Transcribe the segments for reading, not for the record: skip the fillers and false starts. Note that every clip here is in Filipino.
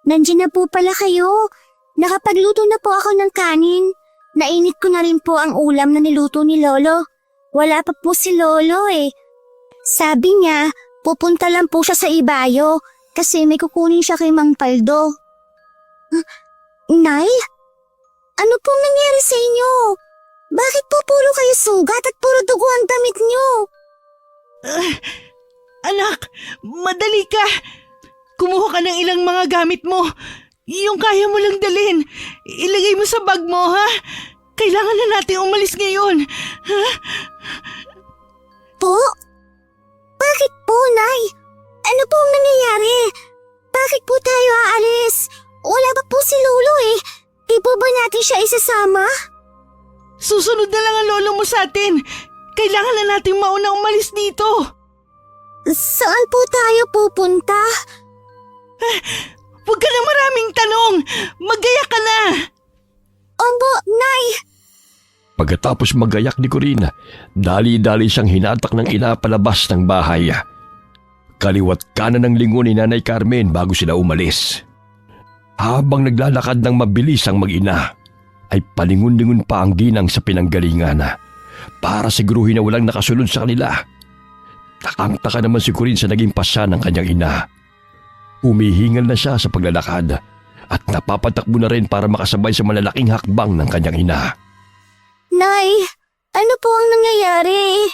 Nandiyan na po pala kayo. Nakapagluto na po ako ng kanin. Nainit ko na rin po ang ulam na niluto ni Lolo. Wala pa po si Lolo eh. Sabi niya, pupunta lang po siya sa Ibayo kasi may kukunin siya kay Mang Paldo. Nay? Ano pong nangyari sa inyo? Bakit po puro kayo sugat at puro dugo ang damit niyo? Anak, madali ka. Kumuha ka ng ilang mga gamit mo. Yung kaya mo lang dalhin. Ilagay mo sa bag mo, ha? Kailangan na natin umalis ngayon. Ha? Po? Bakit po, Nay? Ano po ang nangyayari? Bakit po tayo aalis? Wala pa po si Lolo eh. Di po ba natin siya isasama? Susunod na lang ang lolo mo sa atin. Kailangan na natin mauna umalis dito. Saan po tayo pupunta? Huwag ka na maraming tanong. Maggaya ka na. Opo, Nay. Pagkatapos magayak ni Corina, dali-dali siyang hinatak ng ina palabas ng bahay. Kaliwat kanan ng lingon ni Nanay Carmen bago sila umalis. Habang naglalakad ng mabilis ang mag-ina, ay palingon-lingon pa ang ginang sa pinanggalingan para siguruhin na walang nakasunod sa kanila. Takang-taka naman si Corinne sa naging pasya ng kanyang ina. Humihingal na siya sa paglalakad at napapatakbo na rin para makasabay sa malalaking hakbang ng kanyang ina. Nay, ano po ang nangyayari?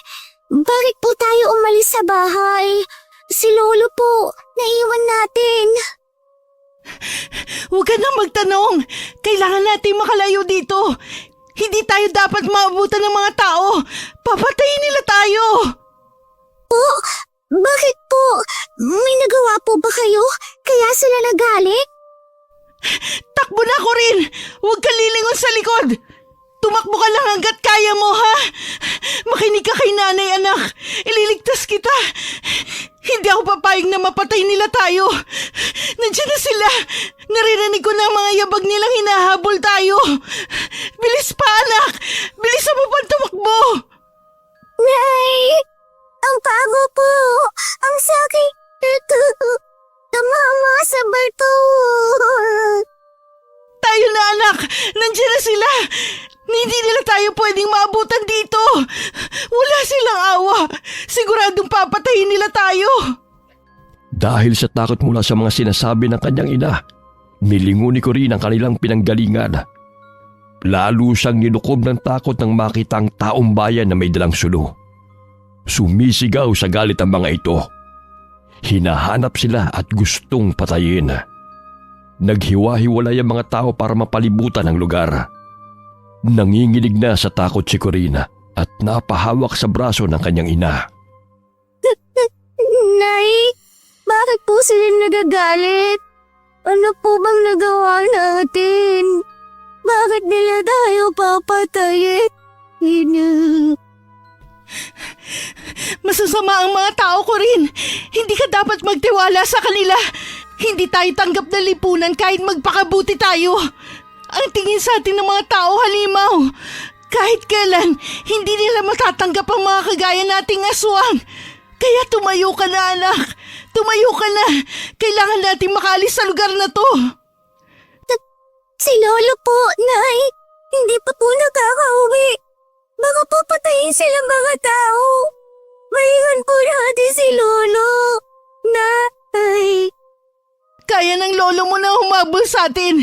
Bakit po tayo umalis sa bahay? Si Lolo po, naiwan natin. Huwag ka na magtanong. Kailangan natin makalayo dito. Hindi tayo dapat maabutan ng mga tao. Papatayin nila tayo. Po, bakit po? May nagawa po ba kayo? Kaya sila nagalit? Takbo na ako rin. Huwag ka lilingon sa likod. Tumakbo ka lang hanggat kaya mo, ha? Makinig ka kay nanay, anak. Ililigtas kita. Hindi ako papayag na mapatay nila tayo. Nandiyan na sila. Naririnig ko na ang mga yabag nilang hinahabol tayo. Bilis pa, anak. Bilis mo pa tumakbo. Nay, ang pago po. Ang sakit. Tumama sa bato. Tayo na, anak. Nandiyan na sila. Hindi nila tayo pwedeng maabutan dito. Wala silang awa. Siguradong papatayin nila tayo. Dahil sa takot mula sa mga sinasabi ng kanyang ina, nilingon ni Corinne ang kanilang pinanggalingan. Lalo siyang nilukob ng takot nang makita ang taong bayan na may dalang sulo. Sumisigaw sa galit ang mga ito. Hinahanap sila at gustong patayin. Naghiwa-hiwalay ang mga tao para mapalibutan ang lugar. Nanginginig na sa takot si Corinne at napahawak sa braso ng kanyang ina. Nay, bakit po sila nagagalit? Ano po bang nagawa natin? Bakit nila tayo papatayin? Masasama ang mga tao ko rin. Hindi ka dapat magtiwala sa kanila. Hindi tayo tanggap na lipunan kahit magpakabuti tayo. Ang tingin sa atin ng mga tao, halimaw. Kahit kailan, hindi nila matatanggap ang mga kagaya nating aswang. Kaya tumayo ka na, anak. Tumayo ka na. Kailangan nating makaalis sa lugar na to. Si Lolo po, Nay. Hindi pa po nakakauwi. Baka po patayin silang mga tao. Maingan po natin si Lolo. Nay. Kaya ng lolo mo na humabol sa atin.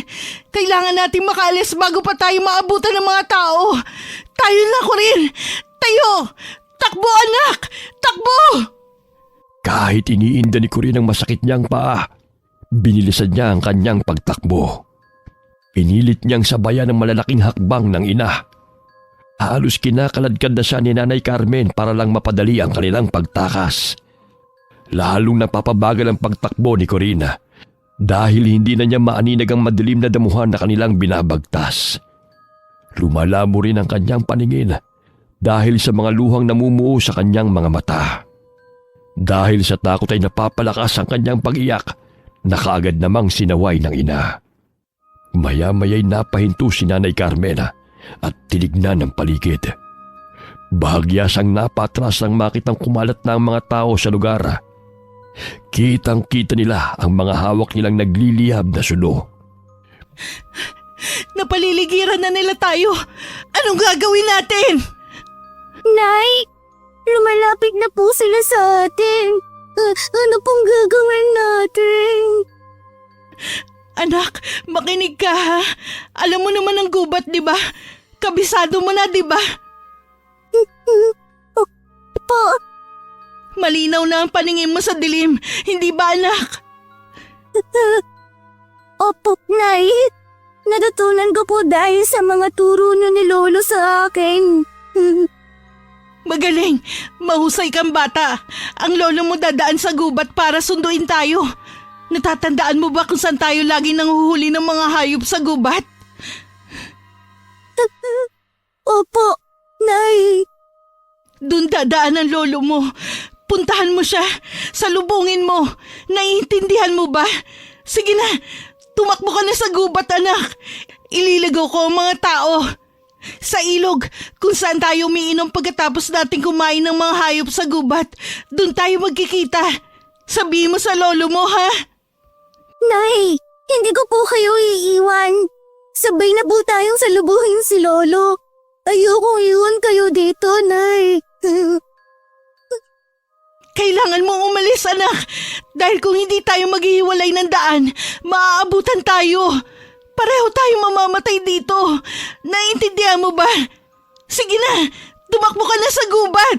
Kailangan natin makaalis bago pa tayo maabutan ng mga tao. Tayo na ko rin. Tayo! Takbo, anak! Takbo! Kahit iniinda ni Corinne ang masakit niyang paa, binilisan niya ang kanyang pagtakbo. Pinilit niyang sabayan ng malalaking hakbang ng ina. Halos kinakaladkad na siya ni Nanay Carmen para lang mapadali ang kanilang pagtakas. Lalong napapabagal ang pagtakbo ni Corinne dahil hindi na niya maaninag ang madilim na damuhan na kanilang binabagtas. Lumalabo rin ang kanyang paningin dahil sa mga luhang namumuo sa kanyang mga mata. Dahil sa takot ay napapalakas ang kanyang pag-iyak na kaagad namang sinaway ng ina. Maya-maya'y napahinto si Nanay Carmen at tinignan ng paligid. Bahagya siyang napatras nang makitang kumalat na ang mga tao sa lugar. Kitang-kita nila ang mga hawak nilang nagliliyab na suno. Napaliligiran na nila tayo. Anong gagawin natin? Nay, lumalapit na po sila sa atin. Ano pong gagawin natin? Anak, makinig ka ha. Alam mo naman ang gubat, di ba? Kabisado mo na, di ba? Po, Malinaw na ang paningin mo sa dilim, hindi ba anak? opo, Nay. Natutunan ko po dahil sa mga turo niyo ni Lolo sa akin. Magaling, mahusay kang bata. Ang lolo mo dadaan sa gubat para sunduin tayo. Natatandaan mo ba kung saan tayo lagi nanguhuli ng mga hayop sa gubat? Opo, Nay. Doon dadaan ang lolo mo. Puntahan mo siya. Salubungin mo. Naiintindihan mo ba? Sige na, tumakbo ka na sa gubat, anak. Ililigaw ko ang mga tao. Sa ilog, kung saan tayo umiinom pagkatapos natin kumain ng mga hayop sa gubat. Doon tayo magkikita. Sabihin mo sa lolo mo, ha? Nay, hindi ko po kayo iiwan. Sabay na po tayong salubuhin si Lolo. Ayokong iwan kayo dito, Nay. Kailangan mong umalis, anak. Dahil kung hindi tayo maghihiwalay ng daan, maaabutan tayo. Pareho tayo mamamatay dito. Naiintindihan mo ba? Sige na, tumakbo ka na sa gubat.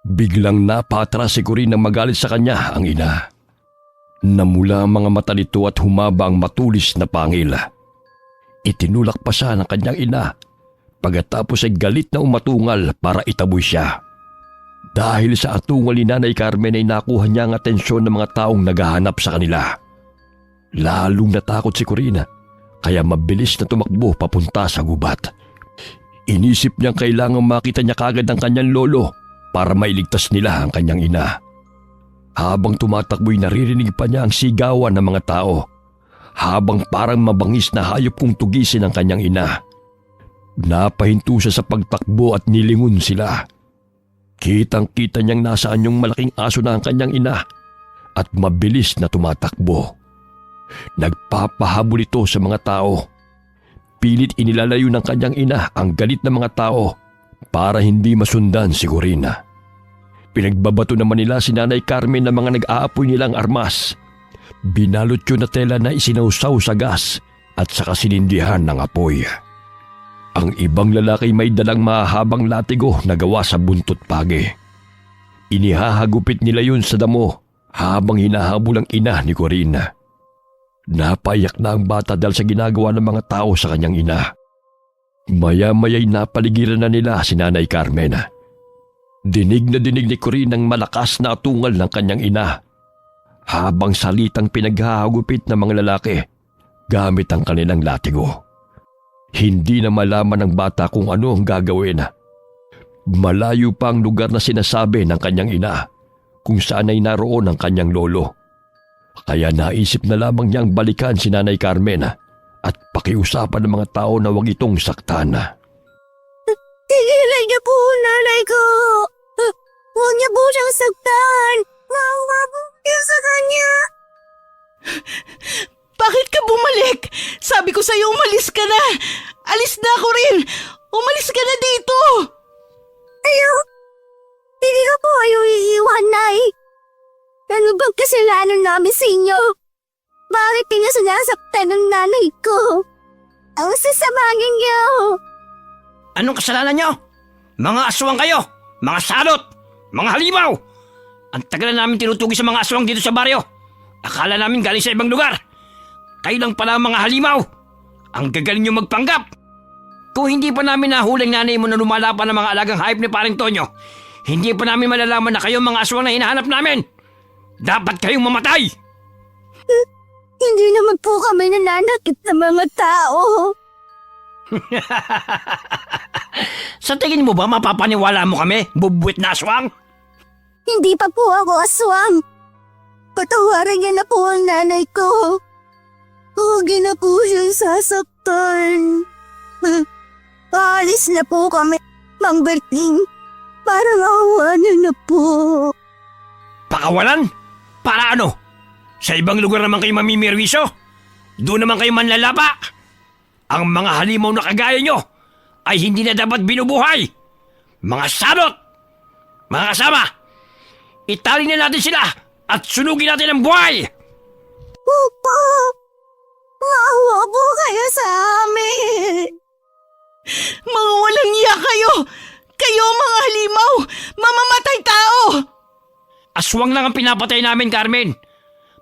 Biglang napatras si Corinne nang magalit sa kanya ang ina. Namula ang mga mata nito at humaba ang matulis na pangil. Itinulak pa siya ng kanyang ina. Pagkatapos ay galit na umatungal para itaboy siya. Dahil sa atungal ni Nanay Carmen ay nakuha niya ang atensyon ng mga taong naghahanap sa kanila. Lalong natakot si Corinne, kaya mabilis na tumakbo papunta sa gubat. Inisip niyang kailangang makita niya kagad ang kanyang lolo para mailigtas nila ang kanyang ina. Habang tumatakbo'y naririnig pa niya ang sigawan ng mga tao, habang parang mabangis na hayop kung tugisin ang kanyang ina. Napahinto siya sa pagtakbo at nilingon sila. Kitang-kita niyang nasaan yung malaking aso na ang kanyang ina at mabilis na tumatakbo. Nagpapahabol ito sa mga tao. Pilit inilalayo ng kanyang ina ang galit ng mga tao para hindi masundan si Corinne. Pinagbabato naman nila si Nanay Carmen ng mga nag-aapoy nilang armas. Binalot yun na tela na isinausaw sa gas at saka sinindihan ng apoy. Ang ibang lalaki may dalang mahahabang latigo na gawa sa buntot pagi. Inihahagupit nila yun sa damo habang hinahabol ang ina ni Corinne. Napaiyak na ang bata dahil sa ginagawa ng mga tao sa kanyang ina. Maya-maya'y napaligiran na nila si Nanay Carmen. Dinig na dinig ni Corinne ang malakas na atungal ng kanyang ina habang salitang pinaghahagupit ng mga lalaki gamit ang kanilang latigo. Hindi na malaman ng bata kung ano ang gagawin. Malayo pa ang lugar na sinasabi ng kanyang ina kung saan ay naroon ang kanyang lolo. Kaya naisip na lamang niyang balikan si Nanay Carmen at pakiusapan ng mga tao na huwag itong saktan. Tigilan niyo po, Nanay ko. Huwag niyo po siyang saktan. Maawa po kayo sa kanya. Bakit ka bumalik? Sabi ko sa'yo umalis ka na. Alis na ako rin. Umalis ka na dito. Hindi ko po kayo iiwan, Nay. Ano bang kasalanan namin sa inyo? Bakit niyo sinasaktan ng nanay ko? Ang sasama niyo. Anong kasalanan nyo? Mga aswang kayo! Mga salot! Mga halimaw! Ang tagal na namin tinutugi sa mga aswang dito sa baryo. Akala namin galing sa ibang lugar. Kayo lang pala ang mga halimaw. Ang gagaling nyo magpanggap. Kung hindi pa namin nahuling nanay mo na lumalapan ng mga alagang hayop ni Paring Tonyo, hindi pa namin malalaman na kayo ang mga aswang na hinahanap namin. Dapat kayong mamatay! Hindi naman po kami nananakit sa mga tao. Sa tingin mo ba mapapaniwala mo kami, bubuwit na aswang? Hindi pa po ako aswang. Patawarin niya na po ang nanay ko. Huwag niyo na po siyang sasaktan. Aalis na po kami, Mang Berting. Para makuha niyo na po. Pakawalan? Para ano? Sa ibang lugar naman kayo mamimirwisyo? Doon naman kayo manlalapa? Ang mga halimaw na kagaya nyo ay hindi na dapat binubuhay. Mga salot! Mga kasama, itali na natin sila at sunugin natin ang buhay! Opo! Maawa po kayo sa amin! Mga walang iya kayo! Kayo mga halimaw! Mamamatay tao! Aswang lang ang pinapatay namin, Carmen.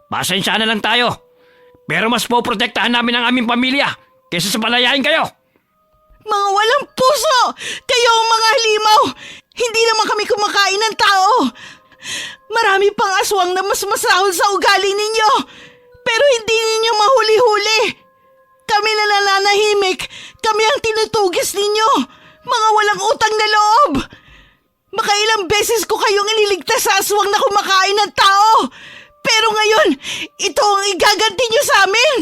Pasensya na lang tayo. Pero mas poprotektahan namin ang aming pamilya kaysa sa palayain kayo. Mga walang puso! Kayo mga halimaw! Hindi naman kami kumakain ng tao! Marami pang aswang na mas masahol sa ugali ninyo! Pero hindi ninyo mahuli-huli! Kami na nananahimik! Kami ang tinutugis ninyo! Mga walang utang na loob! Makailang beses ko kayong iniligtas sa aswang na kumakain ng tao! Pero ngayon, ito ang igaganti nyo sa amin!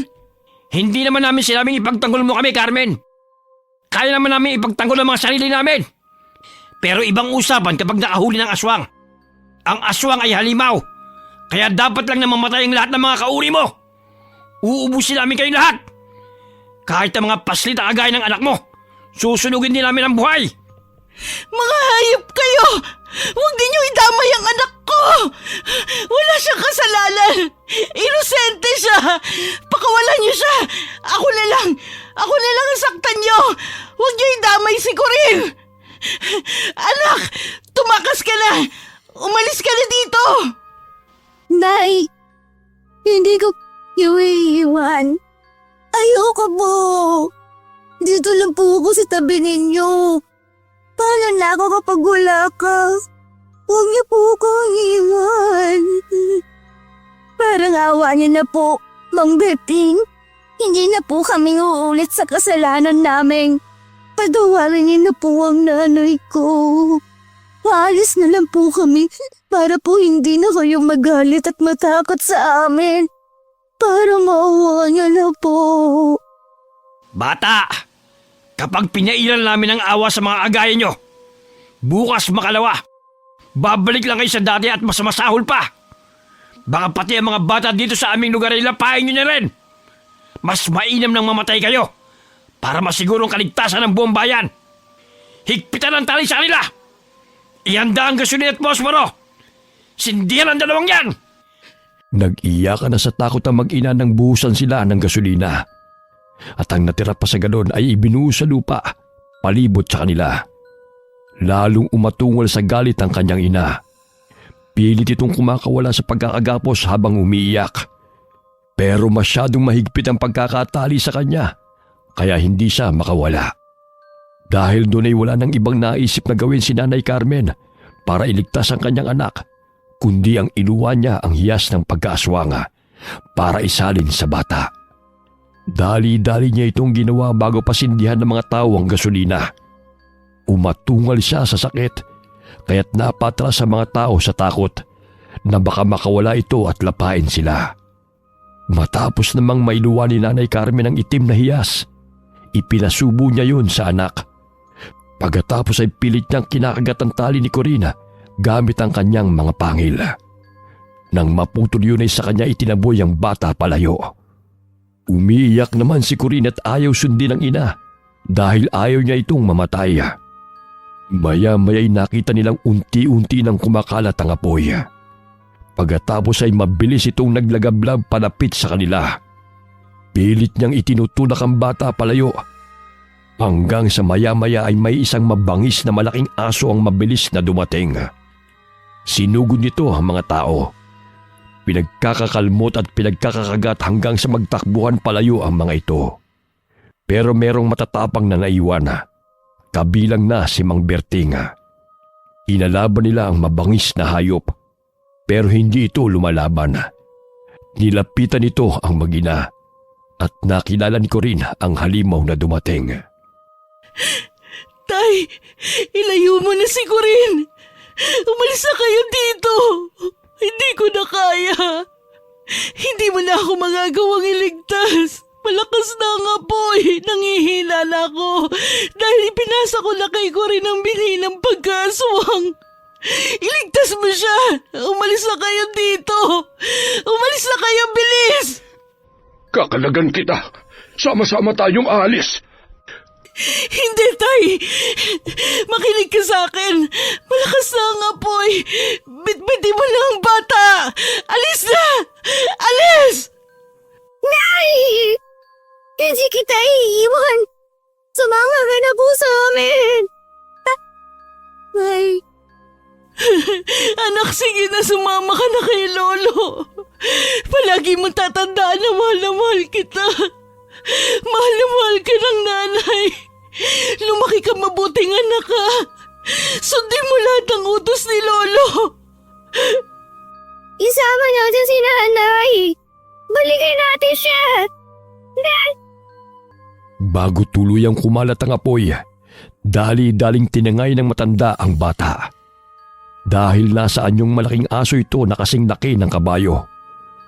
Hindi naman namin sinabing ipagtanggol mo kami, Carmen. Kaya naman namin ipagtanggol ang mga sarili namin. Pero ibang usapan kapag nakahuli ng aswang. Ang aswang ay halimaw. Kaya dapat lang na mamatay ang lahat ng mga kauri mo. Uubusin namin kayong lahat. Kahit ang mga paslit na kagaya ng anak mo, susunugin din namin ang buhay. Mga hayop kayo! Huwag niyo idamay ang anak ko! Wala siyang kasalanan! Inosente siya! Pakawalan niyo siya! Ako na lang ang saktan niyo! Huwag niyo idamay si Corinne! Anak! Tumakas ka na! Umalis ka na dito! Nay, hindi ko iiwan. Ayoko po. Dito lang po ako sa tabi ninyo. Paano na ako kapag wala ka? Huwag niyo po akong iwan. Parang awa niyo na po, Mang Betting. Hindi na po kami uulit sa kasalanan namin. Patawarin niyo na po ang nanay ko. Paalis na lang po kami para po hindi na kayo magalit at matakot sa amin. Para maawa niyo na po. Bata, kapag pinailan namin ang awa sa mga agaya nyo, bukas makalawa, babalik lang kayo sa dati at mas masahol pa. Baka pati ang mga bata dito sa aming lugar ay lapain nyo na rin. Mas mainam nang mamatay kayo para masigurong kaligtasan ng buong bayan. Higpitan ang tali sa kanila. Ihanda ang gasolina at posporo. Sindihan ang dalawang yan. Nag-iyakan na sa takot ang mag-ina nang buhusan sila ng gasolina. At ang natira pa sa galon ay ibinuhos sa lupa, palibot sa kanila. Lalong umatungol sa galit ang kanyang ina. Pilit itong kumakawala sa pagkakagapos habang umiiyak. Pero masyadong mahigpit ang pagkakatali sa kanya, kaya hindi siya makawala. Dahil doon ay wala nang ibang naisip na gawin si Nanay Carmen para iligtas ang kanyang anak, kundi ang iluwan niya ang hiyas ng pagkaaswanga para isalin sa bata. Dali-dali niya itong ginawa bago pasindihan ng mga tao ang gasolina. Umatungal siya sa sakit, kaya't napatras sa mga tao sa takot na baka makawala ito at lapain sila. Matapos namang mailuwa ni Nanay Carmen ang itim na hiyas, ipinasubo niya yun sa anak. Pagkatapos ay pilit niyang kinakagat ang tali ni Corina gamit ang kanyang mga pangil. Nang maputol yun ay sa kanya itinaboy ang bata palayo. Umiiyak naman si Corina at ayaw sundin ang ina dahil ayaw niya itong mamatay. Maya-maya'y nakita nilang unti-unti nang kumakalat ang apoy. Pagkatapos ay mabilis itong naglagablab palapit sa kanila. Pilit niyang itinutulak ang bata palayo. Hanggang sa maya-maya ay may isang mabangis na malaking aso ang mabilis na dumating. Sinugod nito ang mga tao. Pinagkakakalmot at pinagkakakagat hanggang sa magtakbuhan palayo ang mga ito. Pero merong matatapang na naiwan. Kabilang na si Mang Berting. Inalaban nila ang mabangis na hayop, pero hindi ito lumalaban. Nilapitan nito ang mag-ina at nakilala ni Corinne ang halimaw na dumating. Tay, ilayo mo na si Corinne. Umalis na kayo dito. Hindi ko na kaya. Hindi mo na ako magagawang iligtas. Malakas na ang apoy. Nangihina na ako. Dahil ipinasa ko na kay Corinne ang binhi ng pagkaswang. Iligtas mo siya! Umalis na kayo dito! Umalis na kayo, bilis! Kakalagan kita. Sama-sama tayong aalis. Hindi, Tay! Makinig ka sa akin! Malakas na ang apoy! Bitbitin mo na ang bata! Alis na! Alis! Nay! Hindi kita iiwan. Sumama ka na po sa amin. Nay, Anak, sige na, sumama ka na kay Lolo. Palagi mong tatandaan na mahal kita. Mahal na mahal ka ng nanay. Lumaki ka mabuting anak ka. Sundin mo lahat ng utos ni Lolo. isama natin si nanay. Balikin natin siya. Nay! Bago tuluyang kumalat ang apoy, dali-daling tinangay ng matanda ang bata. Dahil nasa anyong malaking aso ito na kasing laki ng kabayo,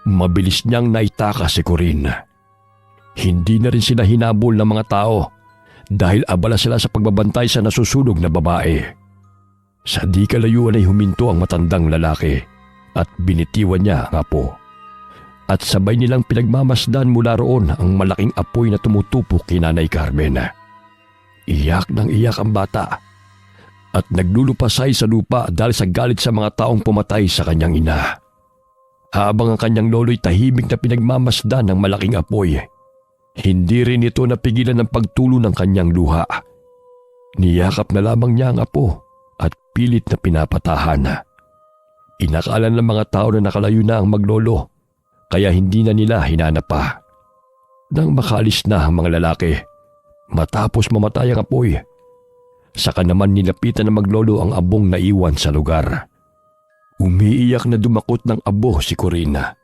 mabilis niyang naitaka si Corinne. Hindi na rin sila hinabol ng mga tao dahil abala sila sa pagbabantay sa nasusunog na babae. Sa di kalayuan ay huminto ang matandang lalaki at binitiwan niya ang apo. At sabay nilang pinagmamasdan mula roon ang malaking apoy na tumutupok kay Nanay Carmen. Iyak ng iyak ang bata at naglulupasay sa lupa dahil sa galit sa mga taong pumatay sa kanyang ina. Habang ang kanyang lolo'y tahimik na pinagmamasdan ng malaking apoy, hindi rin ito napigilan ng pagtulo ng kanyang luha. Niyakap na lamang niya ang apo at pilit na pinapatahan. Inakala ng mga tao na nakalayo na ang maglolo, kaya hindi na nila hinanap pa. Nang makaalis na ang mga lalaki, matapos mamatay ang apoy, saka naman nilapitan ng maglolo ang abong naiwan sa lugar. Umiiyak na dumakot ng abo si Corinne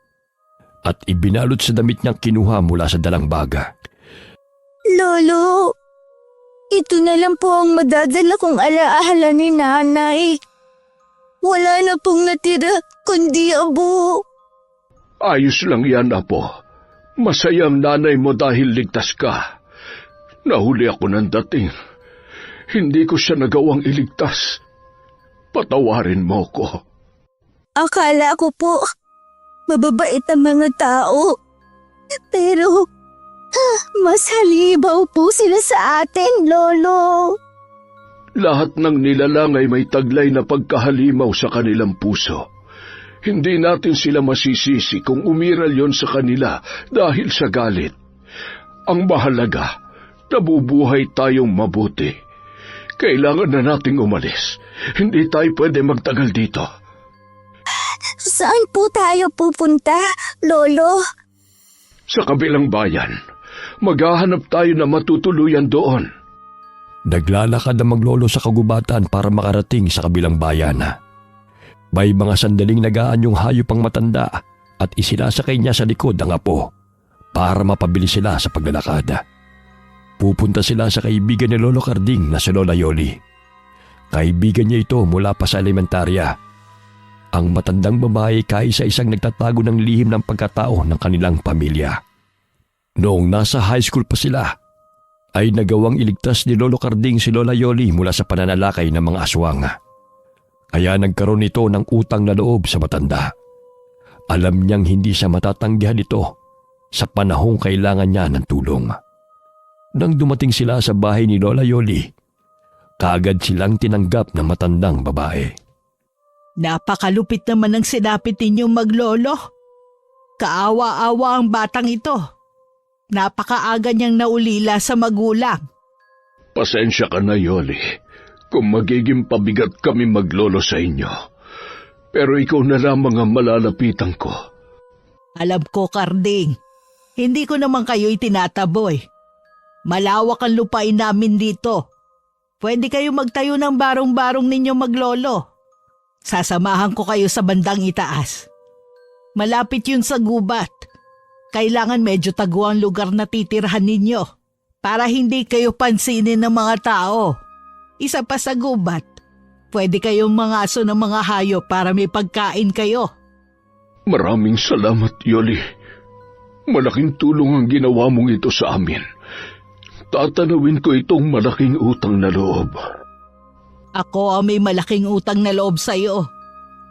at ibinalot sa damit niyang kinuha mula sa dalang baga. Lolo, ito na lang po ang madadala kong alaala ni nanay. Wala na pong natira kundi abo. Ayos lang yan, Apo. Masayang nanay mo dahil ligtas ka. Nahuli ako ng dating. Hindi ko siya nagawang iligtas. Patawarin mo ko. Akala ko po, mababait ang mga tao. Pero, mas halibaw po sila sa atin, Lolo. Lahat ng nilalang ay may taglay na pagkahalimaw sa kanilang puso. Hindi natin sila masisisi kung umiral yon sa kanila dahil sa galit. Ang mahalaga, nabubuhay tayong mabuti. Kailangan na nating umalis. Hindi tayo pwede magtagal dito. Saan po tayo pupunta, Lolo? Sa kabilang bayan, maghahanap tayo na matutuluyan doon. Naglalakad ang maglolo sa kagubatan para makarating sa kabilang bayan. May mga sandaling nagaan yung hayop ang matanda at isinasakay niya sa likod ang apo para mapabilis sila sa paglalakad. Pupunta sila sa kaibigan ni Lolo Carding na si Lola Yoli. Kaibigan niya ito mula pa sa elementarya. Ang matandang babae kaisa-isang nagtatago ng lihim ng pagkatao ng kanilang pamilya. Noong nasa high school pa sila, ay nagawang iligtas ni Lolo Carding si Lola Yoli mula sa pananalakay ng mga aswang. Kaya nagkaroon ito ng utang na loob sa matanda. Alam niyang hindi siya matatanggihan ito sa panahong kailangan niya ng tulong. Nang dumating sila sa bahay ni Lola Yoli, kaagad silang tinanggap ng matandang babae. Napakalupit naman ng sinapit ninyong maglolo. Kaawa-awa ang batang ito. Napakaaga niyang naulila sa magulang. Pasensya ka na, Yoli, kung magiging pabigat kami maglolo sa inyo. Pero ikaw na lamang ang malalapitan ko. Alam ko, Carding. Hindi ko naman kayo'y tinataboy. Malawak ang lupain namin dito. Pwede kayo magtayo ng barong-barong ninyo maglolo. Sasamahan ko kayo sa bandang itaas. Malapit yun sa gubat. Kailangan medyo tago ang lugar na titirhan ninyo para hindi kayo pansinin ng mga tao. Isa pa sa gubat, pwede kayong mangaso ng mga hayop para may pagkain kayo. Maraming salamat, Yoli. Malaking tulong ang ginawa mong ito sa amin. Tatanawin ko itong malaking utang na loob. Ako ang may malaking utang na loob sa'yo.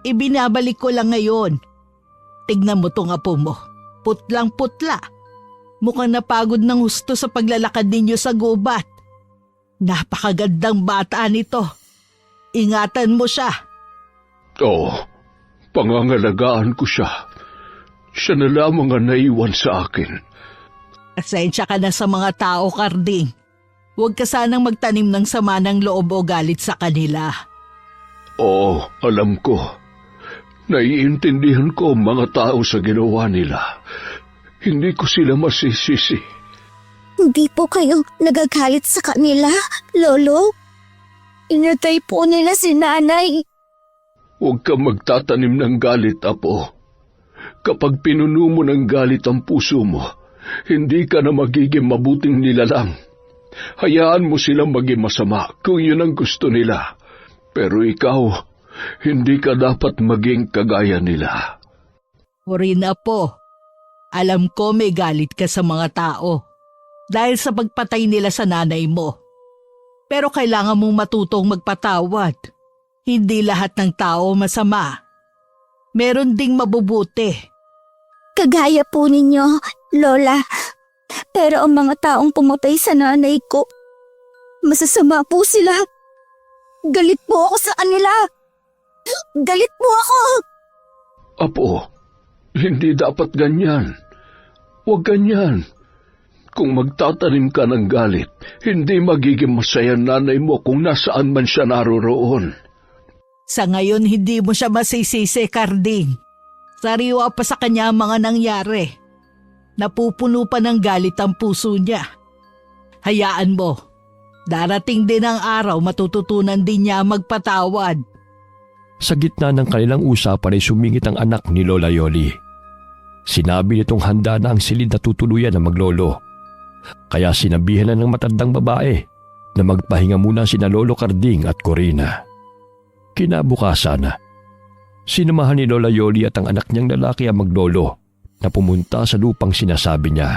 Ibinabalik ko lang ngayon. Tignan mo tong apo mo. Putlang-putla. Mukhang napagod ng husto sa paglalakad ninyo sa gubat. Napakagandang bata nito. Ingatan mo siya. Oo, pangangalagaan ko siya. Siya na lamang ang naiwan sa akin. Pasensya ka na sa mga tao, Karding. Huwag ka sanang magtanim ng sama ng loob o galit sa kanila. Oo, alam ko. Naiintindihan ko ang mga tao sa ginawa nila. Hindi ko sila masisisi. Hindi po kayo nagagalit sa kanila, Lolo. Inatay po nila si nanay. Huwag kang magtatanim ng galit, Apo. Kapag pinuno mo ng galit ang puso mo, hindi ka na magiging mabuting nilalang. Hayaan mo silang maging masama kung yun ang gusto nila. Pero ikaw, hindi ka dapat maging kagaya nila. Corinne, Apo, alam ko may galit ka sa mga tao dahil sa pagpatay nila sa nanay mo. Pero kailangan mong matutong magpatawad. Hindi lahat ng tao masama. Meron ding mabubuti. Kagaya po ninyo, Lola. Pero ang mga taong pumatay sa nanay ko, masasama po sila. Galit po ako sa kanila. Galit po ako. Apo, hindi dapat ganyan. Huwag ganyan. Kung magtatanim ka ng galit, hindi magiging masaya nanay mo kung nasaan man siya naroroon. Sa ngayon hindi mo siya masisisi, Karding. Sariwa pa sa kanya ang mga nangyari. Napupuno pa ng galit ang puso niya. Hayaan mo. Darating din ang araw matututunan din niya magpatawad. Sa gitna ng kanilang usapan ay sumingit ang anak ni Lola Yoli. Sinabi nitong handa na ang silid na tutuluyan ng maglolo. Kaya sinabihan na ng matandang babae na magpahinga muna sina Lolo Karding at Corina. Kinabukasan, sinamahan ni Lola Yoli at ang anak niyang lalaki ang maglolo na pumunta sa lupang sinasabi niya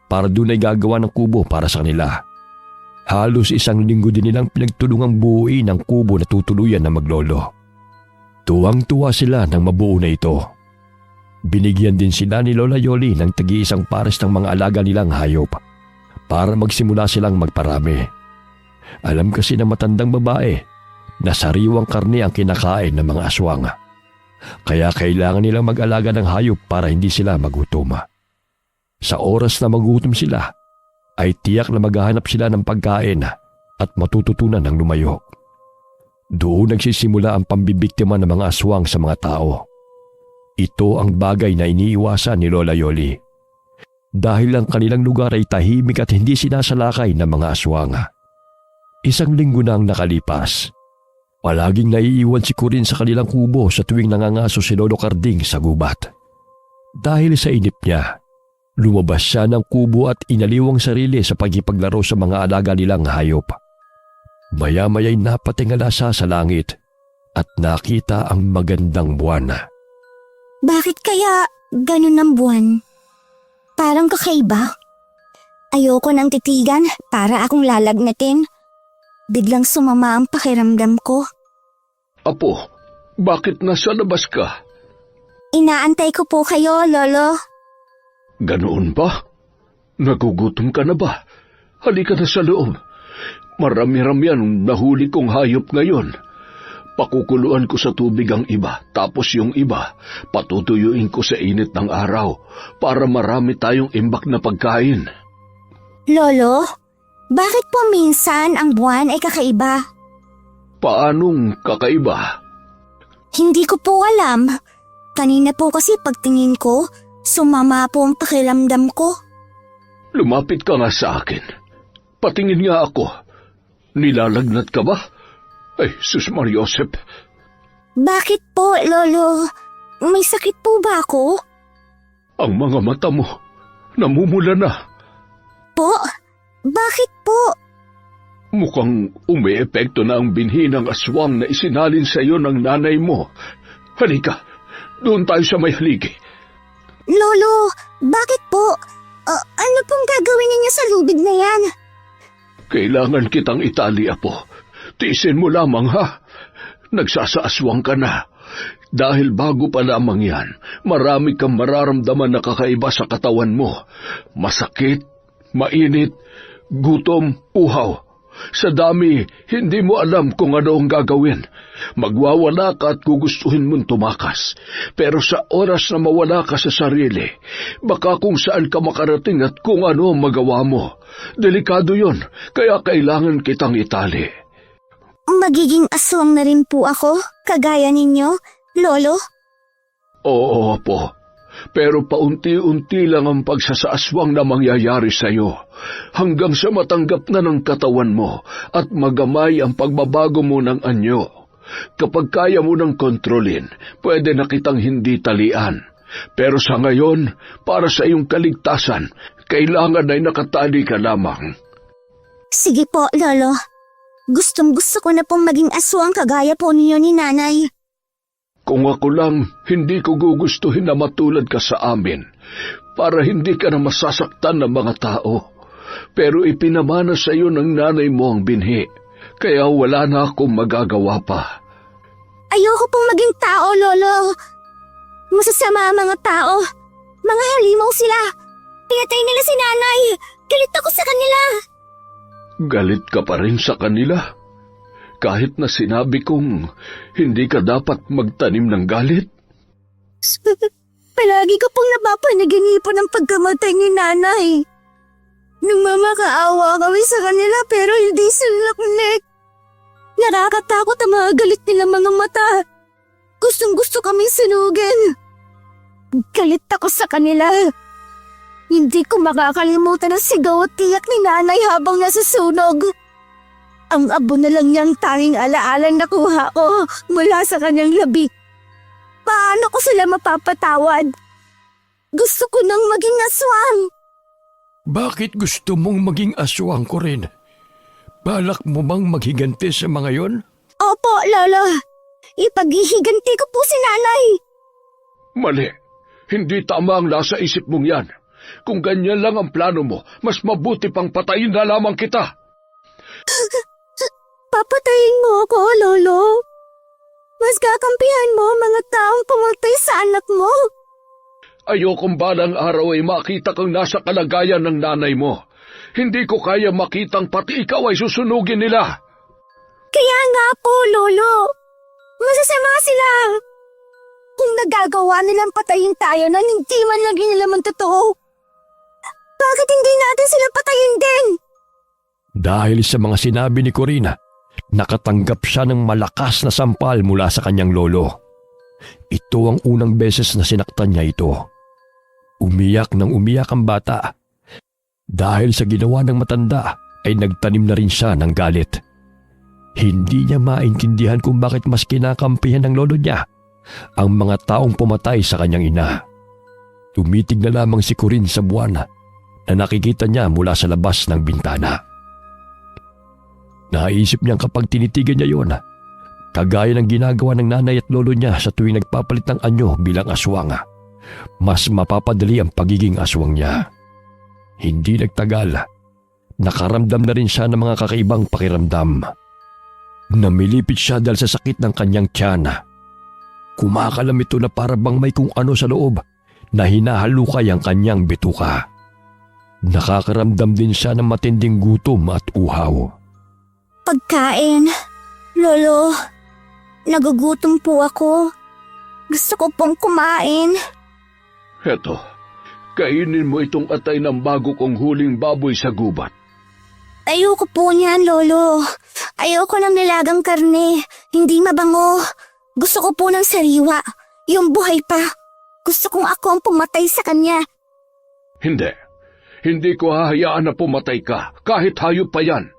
para doon ay gagawa ng kubo para sa kanila. Halos 1 linggo din nilang pinagtulungang buuin ang kubo na tutuluyan ng maglolo. Tuwang-tuwa sila nang mabuo na ito. Binigyan din sila ni Lola Yoli ng tagi-isang pares ng mga alaga nilang hayop para magsimula silang magparami. Alam kasi ng matandang babae na sariwang karne ang kinakain ng mga aswang. Kaya kailangan nilang mag-alaga ng hayop para hindi sila magutom. Sa oras na magutom sila, ay tiyak na maghahanap sila ng pagkain at matututunan ng lumayo. Doon nagsisimula ang pambibiktima ng mga aswang sa mga tao. Ito ang bagay na iniiwasan ni Lola Yoli. Dahil ang kanilang lugar ay tahimik at hindi sinasalakay ng mga aswang. 1 linggo na ang nakalipas. Palaging naiiwan si Corinne sa kanilang kubo sa tuwing nangangaso si Lolo Karding sa gubat. Dahil sa inip niya, lumabas siya ng kubo at inaliw ang sarili sa pagkipaglaro sa mga alaga nilang hayop. Maya-maya'y napatingala siya sa langit at nakita ang magandang buwan. Bakit kaya ganun ang buwan? Parang kakaiba. Ayoko nang titigan para akong lalagnatin. Biglang sumama ang pakiramdam ko. Apo, bakit nasa labas ka? Inaantay ko po kayo, Lolo. Ganoon ba? Nagugutom ka na ba? Halika na sa loob. Marami-rami ang nahuli kong hayop ngayon. Pakukuluan ko sa tubig ang iba, tapos yung iba, patutuyuin ko sa init ng araw para marami tayong imbak na pagkain. Lolo, bakit po minsan ang buwan ay kakaiba? Paanong kakaiba? Hindi ko po alam. Kanina po kasi pagtingin ko, sumama po ang pakiramdam ko. Lumapit ka nga sa akin. Patingin nga ako. Nilalagnat ka ba? Ay, Sus Mariosep. Bakit po, Lolo? May sakit po ba ako? Ang mga mata mo, namumula na. Po? Bakit po? Mukhang umiepekto na ang binhi ng aswang na isinalin sa iyo ng nanay mo. Halika, doon tayo sa may haligi. Lolo, bakit po? Ano pong gagawin ninyo sa lubid na yan? Kailangan kitang itali, Apo. Tiisin mo lamang ha. Nagsasaaswang ka na. Dahil bago pa lamang yan, marami kang mararamdaman na kakaiba sa katawan mo. Masakit, mainit, gutom, uhaw. Sa dami, hindi mo alam kung ano ang gagawin. Magwawala ka at gugustuhin mong tumakas. Pero sa oras na mawala ka sa sarili, baka kung saan ka makarating at kung ano ang magawa mo. Delikado yon, kaya kailangan kitang itali. Magiging aswang na rin po ako, kagaya ninyo, Lolo? Oo po. Pero paunti-unti lang ang pagsasaaswang na mangyayari sa iyo, hanggang sa matanggap na ng katawan mo at magamay ang pagbabago mo ng anyo. Kapag kaya mo nang kontrolin, pwede na kitang hindi talian. Pero sa ngayon, para sa iyong kaligtasan, kailangan ay nakatali ka lamang. Sige po, Lolo. Gustong-gusto ko na pong maging aswang kagaya po ninyo ni Nanay. Kung ako lang, hindi ko gugustuhin na matulad ka sa amin, para hindi ka na masasaktan ng mga tao. Pero ipinamana sa iyo ng nanay mo ang binhi, kaya wala na akong magagawa pa. Ayoko pong maging tao, Lolo. Masasama ang mga tao. Mga halimaw sila. Pinatay nila si Nanay. Galit ako sa kanila. Galit ka pa rin sa kanila? Kahit na sinabi kong hindi ka dapat magtanim ng galit? Palagi ko pong napapanaginipan ang pagkamatay ni Nanay. Nung mamakaawa kami sa kanila pero hindi sila kunik. Nakakatakot ang mga galit nilang mga mata. Gustong-gusto kaming sunugin. Galit ako sa kanila. Hindi ko makakalimutan ang sigaw at tiyak ni Nanay habang nasusunog. Ang abo na lang niyang tanging alaalang nakuha ko mula sa kanyang labi. Paano ko sila mapapatawad? Gusto ko nang maging aswang. Bakit gusto mong maging aswang ko rin? Balak mo bang maghiganti sa mga yon? Opo, Lolo. Ipaghihiganti ko po si Nanay. Mali. Hindi tama ang nasa isip mong yan. Kung ganyan lang ang plano mo, mas mabuti pang patayin na lamang kita. Papatayin mo ako, Lolo. Mas kakampihan mo ang mga taong pumatay sa anak mo. Ayokong balang araw ay makita kang nasa kalagayan ng nanay mo. Hindi ko kaya makitang pati ikaw ay susunugin nila. Kaya nga po, Lolo. Masasama sila. Kung nagagawa nilang patayin tayo nang hindi man lang nila totoo, bakit hindi natin sila patayin din? Dahil sa mga sinabi ni Corina, nakatanggap siya ng malakas na sampal mula sa kanyang lolo. Ito ang unang beses na sinaktan niya ito. Umiyak ng umiyak ang bata. Dahil sa ginawa ng matanda ay nagtanim na rin siya ng galit. Hindi niya maintindihan kung bakit mas kinakampihan ng lolo niya ang mga taong pumatay sa kanyang ina. Tumitig na lamang si Corinne sa buwan na nakikita niya mula sa labas ng bintana. Naisip niyang kapag tinitigan niya yon, kagaya ng ginagawa ng nanay at lolo niya sa tuwing nagpapalit ng anyo bilang aswang, mas mapapadali ang pagiging aswang niya. Hindi nagtagal, nakaramdam na rin siya ng mga kakaibang pakiramdam. Namilipit siya dahil sa sakit ng kanyang tiyan. Kumakalam ito na para bang may kung ano sa loob na hinahalukay ang kanyang bituka. Nakakaramdam din siya ng matinding gutom at uhaw. Pagkain. Lolo, nagugutom po ako. Gusto ko pong kumain. Heto, kainin mo itong atay ng bago kong huling baboy sa gubat. Ayoko po niyan, Lolo. Ayoko ng nilagang karne. Hindi mabango. Gusto ko po ng sariwa. Yung buhay pa. Gusto kong ako ang pumatay sa kanya. Hindi. Hindi ko hahayaan na pumatay ka, kahit hayop pa yan.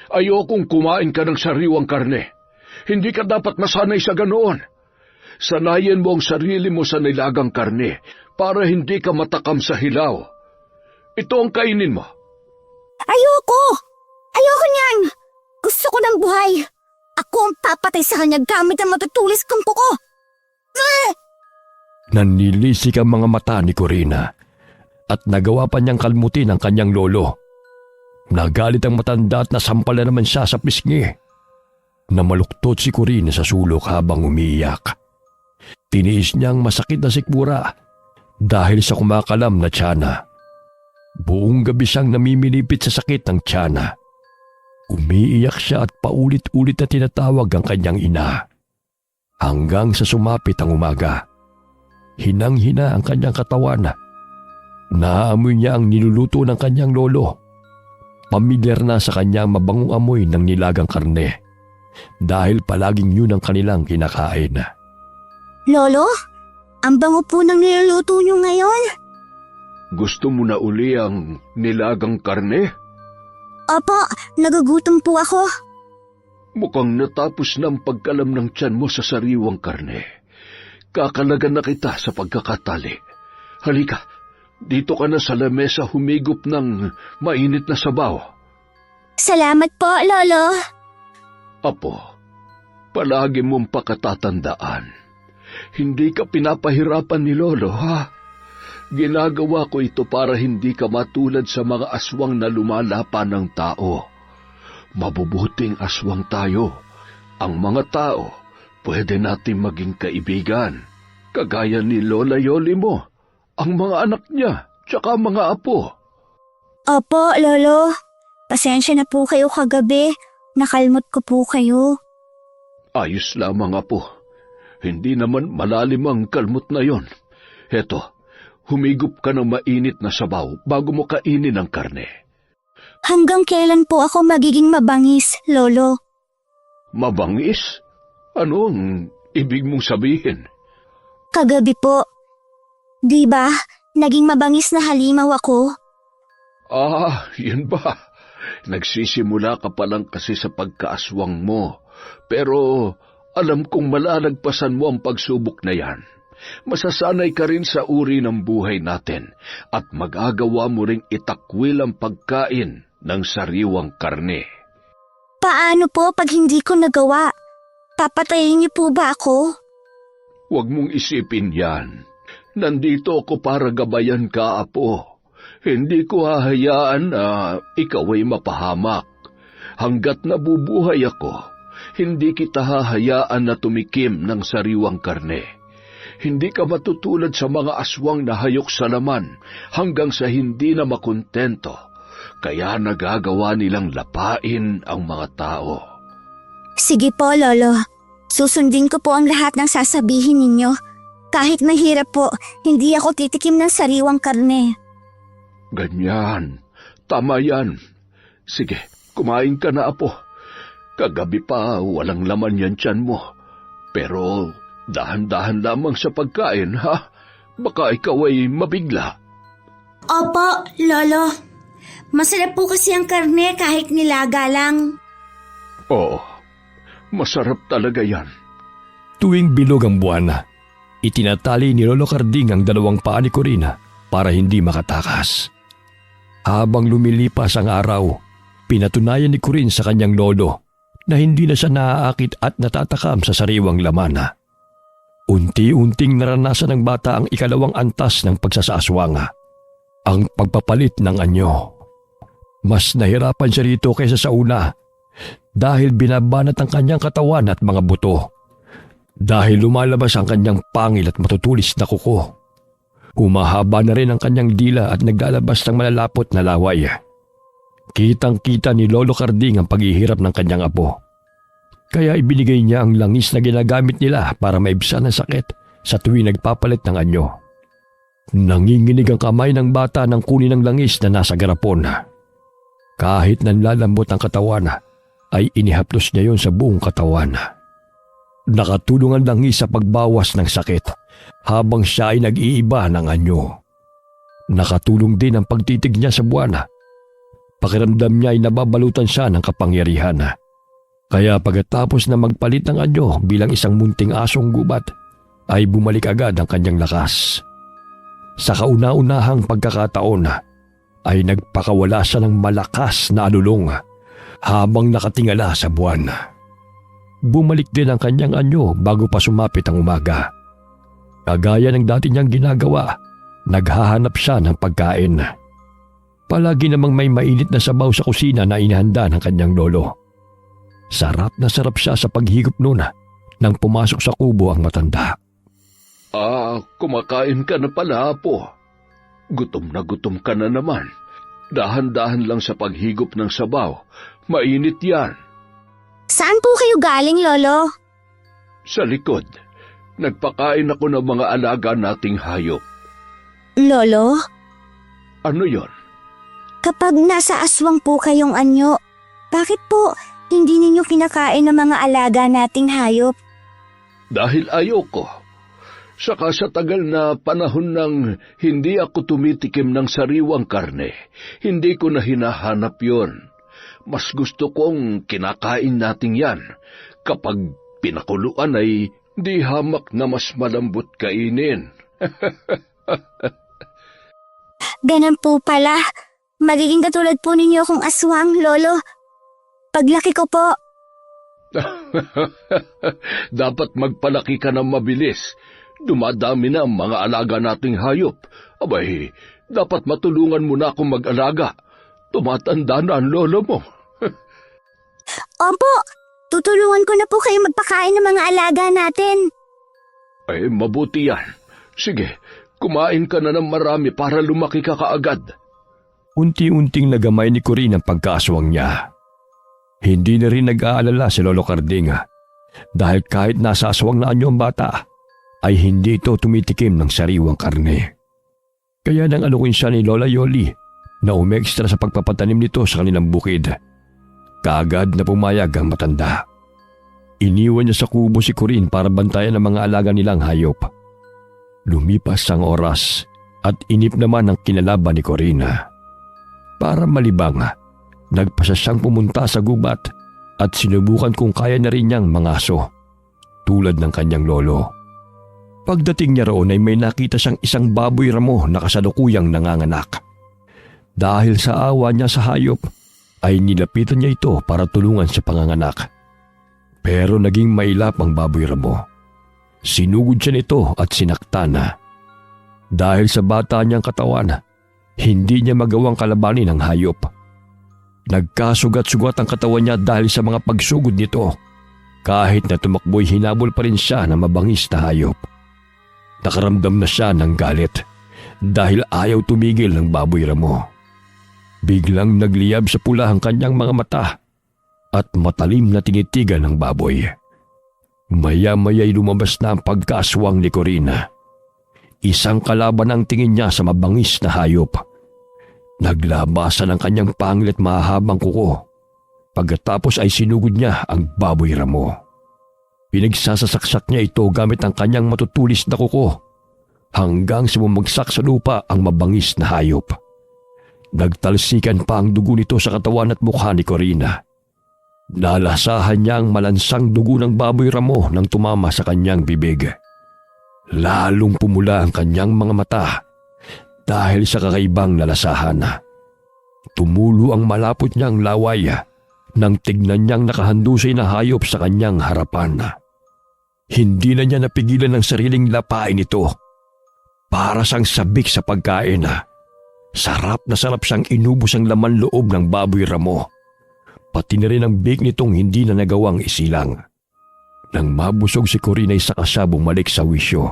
Ayokong kumain ka ng sariwang karne. Hindi ka dapat masanay sa ganoon. Sanayin mo ang sarili mo sa nilagang karne para hindi ka matakam sa hilaw. Ito ang kainin mo. Ayoko! Ayoko niyan! Gusto ko ng buhay. Ako ang papatay sa kanya gamit ang matutulis kong kuko. Nanilisik ang mga mata ni Corina at nagawa pa niyang kalmutin ang kanyang lolo. Nagalit ang matanda at nasampal na naman siya sa pisngi. na maluktot si Corinne sa sulok habang umiiyak. Tiniis niyang masakit na sikmura dahil sa kumakalam na tiyana. Buong gabi siyang namiminipit sa sakit ng tiyana. Umiiyak siya at paulit-ulit na tinatawag ang kanyang ina. Hanggang sa sumapit ang umaga. Hinang-hina ang kanyang katawan. Naaamoy niya ang niluluto ng kanyang lolo. Pamilyar na sa kanyang mabangong amoy ng nilagang karne. Dahil palaging yun ang kanilang kinakain. Lolo, ang bango po ng niluluto niyo ngayon. Gusto mo na uli ang nilagang karne? Opo, nagugutom po ako. Mukhang natapos na ang pagkalam ng tiyan mo sa sariwang karne. Kakalagan na kita sa pagkakatali. Halika, dito ka na sa lamesa humigop ng mainit na sabaw. Salamat po, Lolo. Apo, palagi mong pakatatandaan. Hindi ka pinapahirapan ni Lolo, ha? Ginagawa ko ito para hindi ka matulad sa mga aswang na lumalapa ng tao. Mabubuting aswang tayo. Ang mga tao, pwede natin maging kaibigan. Kagaya ni Lola Yoli mo, ang mga anak niya, tsaka mga apo. Opo, Lolo. Pasensya na po kayo kagabi. Nakalmot ko po kayo. Ayos lamang, apo. Hindi naman malalim ang kalmot na yon. Heto, humigop ka ng mainit na sabaw bago mo kainin ang karne. Hanggang kailan po ako magiging mabangis, Lolo? Mabangis? Ano ang ibig mong sabihin? Kagabi po. Di ba, naging mabangis na halimaw ako? Ah, yun ba? Nagsisimula ka pa lang kasi sa pagkaaswang mo. Pero alam kong malalagpasan mo ang pagsubok na yan. Masasanay ka rin sa uri ng buhay natin at magagawa mo ring itakwil ang pagkain ng sariwang karne. Paano po pag hindi ko nagawa? Papatayin niyo po ba ako? Huwag mong isipin yan. Nandito ako para gabayan ka, apo. Hindi ko hahayaan na ikaw ay mapahamak. Hanggat nabubuhay ako, hindi kita hahayaan na tumikim ng sariwang karne. Hindi ka matutulad sa mga aswang na hayok sa laman hanggang sa hindi na makontento. Kaya nagagawa nilang lapain ang mga tao. Sige po, Lolo. Susundin ko po ang lahat ng sasabihin ninyo. Kahit mahirap po, hindi ako titikim ng sariwang karne. Ganyan. Tama yan. Sige, kumain ka na, apo. Kagabi pa walang laman yan tiyan mo. Pero dahan-dahan lamang sa pagkain, ha? Baka ikaw ay mabigla. Opo, Lolo. Masarap po kasi ang karne kahit nilaga lang. Oo, masarap talaga yan. Tuwing bilog ang buwan, itinatali ni Lolo Carding ang dalawang paa ni Corina para hindi makatakas. Habang lumilipas ang araw, pinatunayan ni Corinne sa kanyang lolo na hindi na siya naaakit at natatakam sa sariwang laman. Unti-unting naranasan ng bata ang ikalawang antas ng pagsasaaswanga, ang pagpapalit ng anyo. Mas nahirapan siya rito kaysa sa una dahil binabanat ang kanyang katawan at mga buto. Dahil lumalabas ang kanyang pangil at matutulis na kuko. Humahaba na rin ang kanyang dila at naglalabas ng malalapot na laway. Kitang-kita ni Lolo Carding ang paghihirap ng kanyang apo. Kaya ibinigay niya ang langis na ginagamit nila para maibsan ang sakit sa tuwing nagpapalit ng anyo. Nanginginig ang kamay ng bata nang kunin ang langis na nasa garapon. Kahit nanlalambot ang katawan, ay inihaplos niya yon sa buong katawan. Nakatulong ang langis sa pagbawas ng sakit habang siya ay nag-iiba ng anyo. Nakatulong din ang pagtitig niya sa buwan. Pakiramdam niya ay nababalutan siya ng kapangyarihan. Kaya pagkatapos na magpalit ng anyo bilang isang munting asong gubat, ay bumalik agad ang kanyang lakas. Sa kauna-unahang pagkakataon, ay nagpakawala siya ng malakas na alulong habang nakatingala sa buwan. Bumalik din ang kanyang anyo bago pa sumapit ang umaga. Kagaya ng dati niyang ginagawa, naghahanap siya ng pagkain. Palagi namang may mainit na sabaw sa kusina na inihanda ng kanyang lolo. Sarap na sarap siya sa paghigop noon nang pumasok sa kubo ang matanda. Kumakain ka na pala, Apo. Gutom na gutom ka na naman. Dahan-dahan lang sa paghigop ng sabaw. Mainit yan. Saan po kayo galing, Lolo? Sa likod, nagpakain ako ng mga alaga nating hayop. Lolo, Ano yon? kapag nasa aswang po kayong anyo, bakit po hindi ninyo kinakain ng mga alaga nating hayop? Dahil ayoko. Saka sa tagal na panahon nang hindi ako tumitikim ng sariwang karne, hindi ko na hinahanap yon. Mas gusto kong kinakain natin yan. Kapag pinakuluan ay di hamak na mas malambot kainin. Ganun po pala. Magiging katulad po ninyo akong aswang, Lolo. Paglaki ko po, Dapat magpalaki ka ng mabilis. Dumadami na ang mga alaga nating hayop. Abay, dapat matulungan mo na akong mag-alaga. Tumatanda na ang lolo mo. opo, tutulungan ko na po kayo magpakain ng mga alaga natin. Ay, mabuti yan. Sige, kumain ka na ng marami para lumaki ka kaagad. Unti-unting nagamay ni Corinne ang pagkaaswang niya. Hindi na rin nag-aalala si Lolo Carding dahil kahit nasa aswang na anyo ang bata, ay hindi ito tumitikim ng sariwang karne. Kaya nang alukin siya ni Lola Yoli na umekstra sa pagpapatanim nito sa kanilang bukid, kaagad na pumayag ang matanda. Iniwan niya sa kubo si Corinne para bantayan ang mga alaga nilang hayop. Lumipas ang oras at inip naman ang kinalaban ni Corinne. Para malibang, nagpasa siyang pumunta sa gubat at sinubukan kung kaya na rin niyang mangaso, tulad ng kanyang lolo. Pagdating niya roon ay may nakita siyang isang baboy ramo na kasalukuyang nanganganak. Dahil sa awa niya sa hayop, ay nilapitan niya ito para tulungan sa panganganak. Pero naging mailap ang baboy ramo. Sinugod siya nito at sinaktan na. Dahil sa bata niyang katawan, hindi niya magawang kalabanin ang hayop. Nagkasugat-sugat ang katawan niya dahil sa mga pagsugod nito. Kahit na tumakbo'y hinabol pa rin siya ng mabangis na hayop. Nakaramdam na siya ng galit dahil ayaw tumigil ng baboy ramo. Biglang nagliyab sa pula ang kanyang mga mata at matalim na tinitigan ng baboy. Maya-maya'y lumabas na ang pagkaswang ni Corinne. Isang kalaban ang tingin niya sa mabangis na hayop. Naglabasan ang kanyang pangil at mahabang kuko. Pagkatapos ay sinugod niya ang baboy ramo. Pinagsasasaksak niya ito gamit ang kanyang matutulis na kuko hanggang sa bumagsak sa lupa ang mabangis na hayop. Nagtalsikan pa ang dugo nito sa katawan at mukha ni Corinne. Nalasahan niya ang malansang dugo ng baboy ramo nang tumama sa kanyang bibig. Lalong pumula ang kanyang mga mata dahil sa kakaibang nalasahan. Tumulo ang malapot niyang laway nang tignan niyang nakahandusay na hayop sa kanyang harapan. Hindi na niya napigilan ang sariling lapain ito. Para siyang sabik sa pagkain. Sarap na sarap siyang inubos ang laman loob ng baboy ramo. Pati na rin ang big nitong hindi na nagawang isilang. Nang mabusog si Corinne ay saka siya bumalik sa wisyo.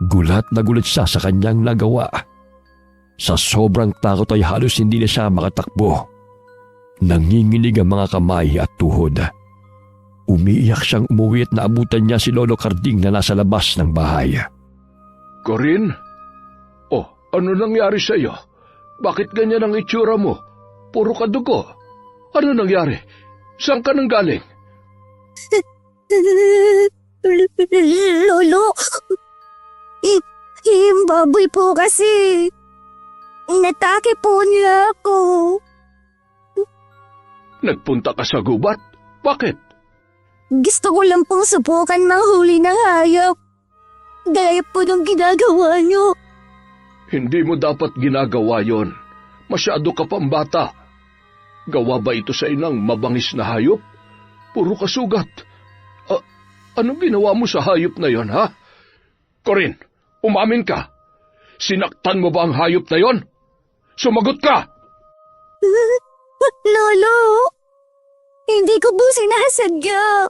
Gulat na gulat siya sa kanyang nagawa. Sa sobrang takot ay halos hindi na siya makatakbo. Nanginginig ang mga kamay at tuhod. Umiiyak siyang umuwi at naabutan niya si Lolo Carding na nasa labas ng bahay. Corinne? Oh, ano nangyari sa iyo? Bakit ganyan ang itsura mo? Puro ka dugo. Ano nangyari? Saan ka nang galing? Lolo, yung baboy po kasi. Natake po niya ako. Nagpunta ka sa gubat? Bakit? Gusto ko lang pong subukan manghuli ng hayop. Gaya po ng ginagawa niyo. Hindi mo dapat ginagawa yon. Masyado ka pang bata. Gawa ba ito sa inang mabangis na hayop? Puro kasugat. Anong ginawa mo sa hayop na yon, ha? Corinne, umamin ka. Sinaktan mo ba ang hayop na yon? Sumagot ka! Lolo, Hindi ko po sinasadya.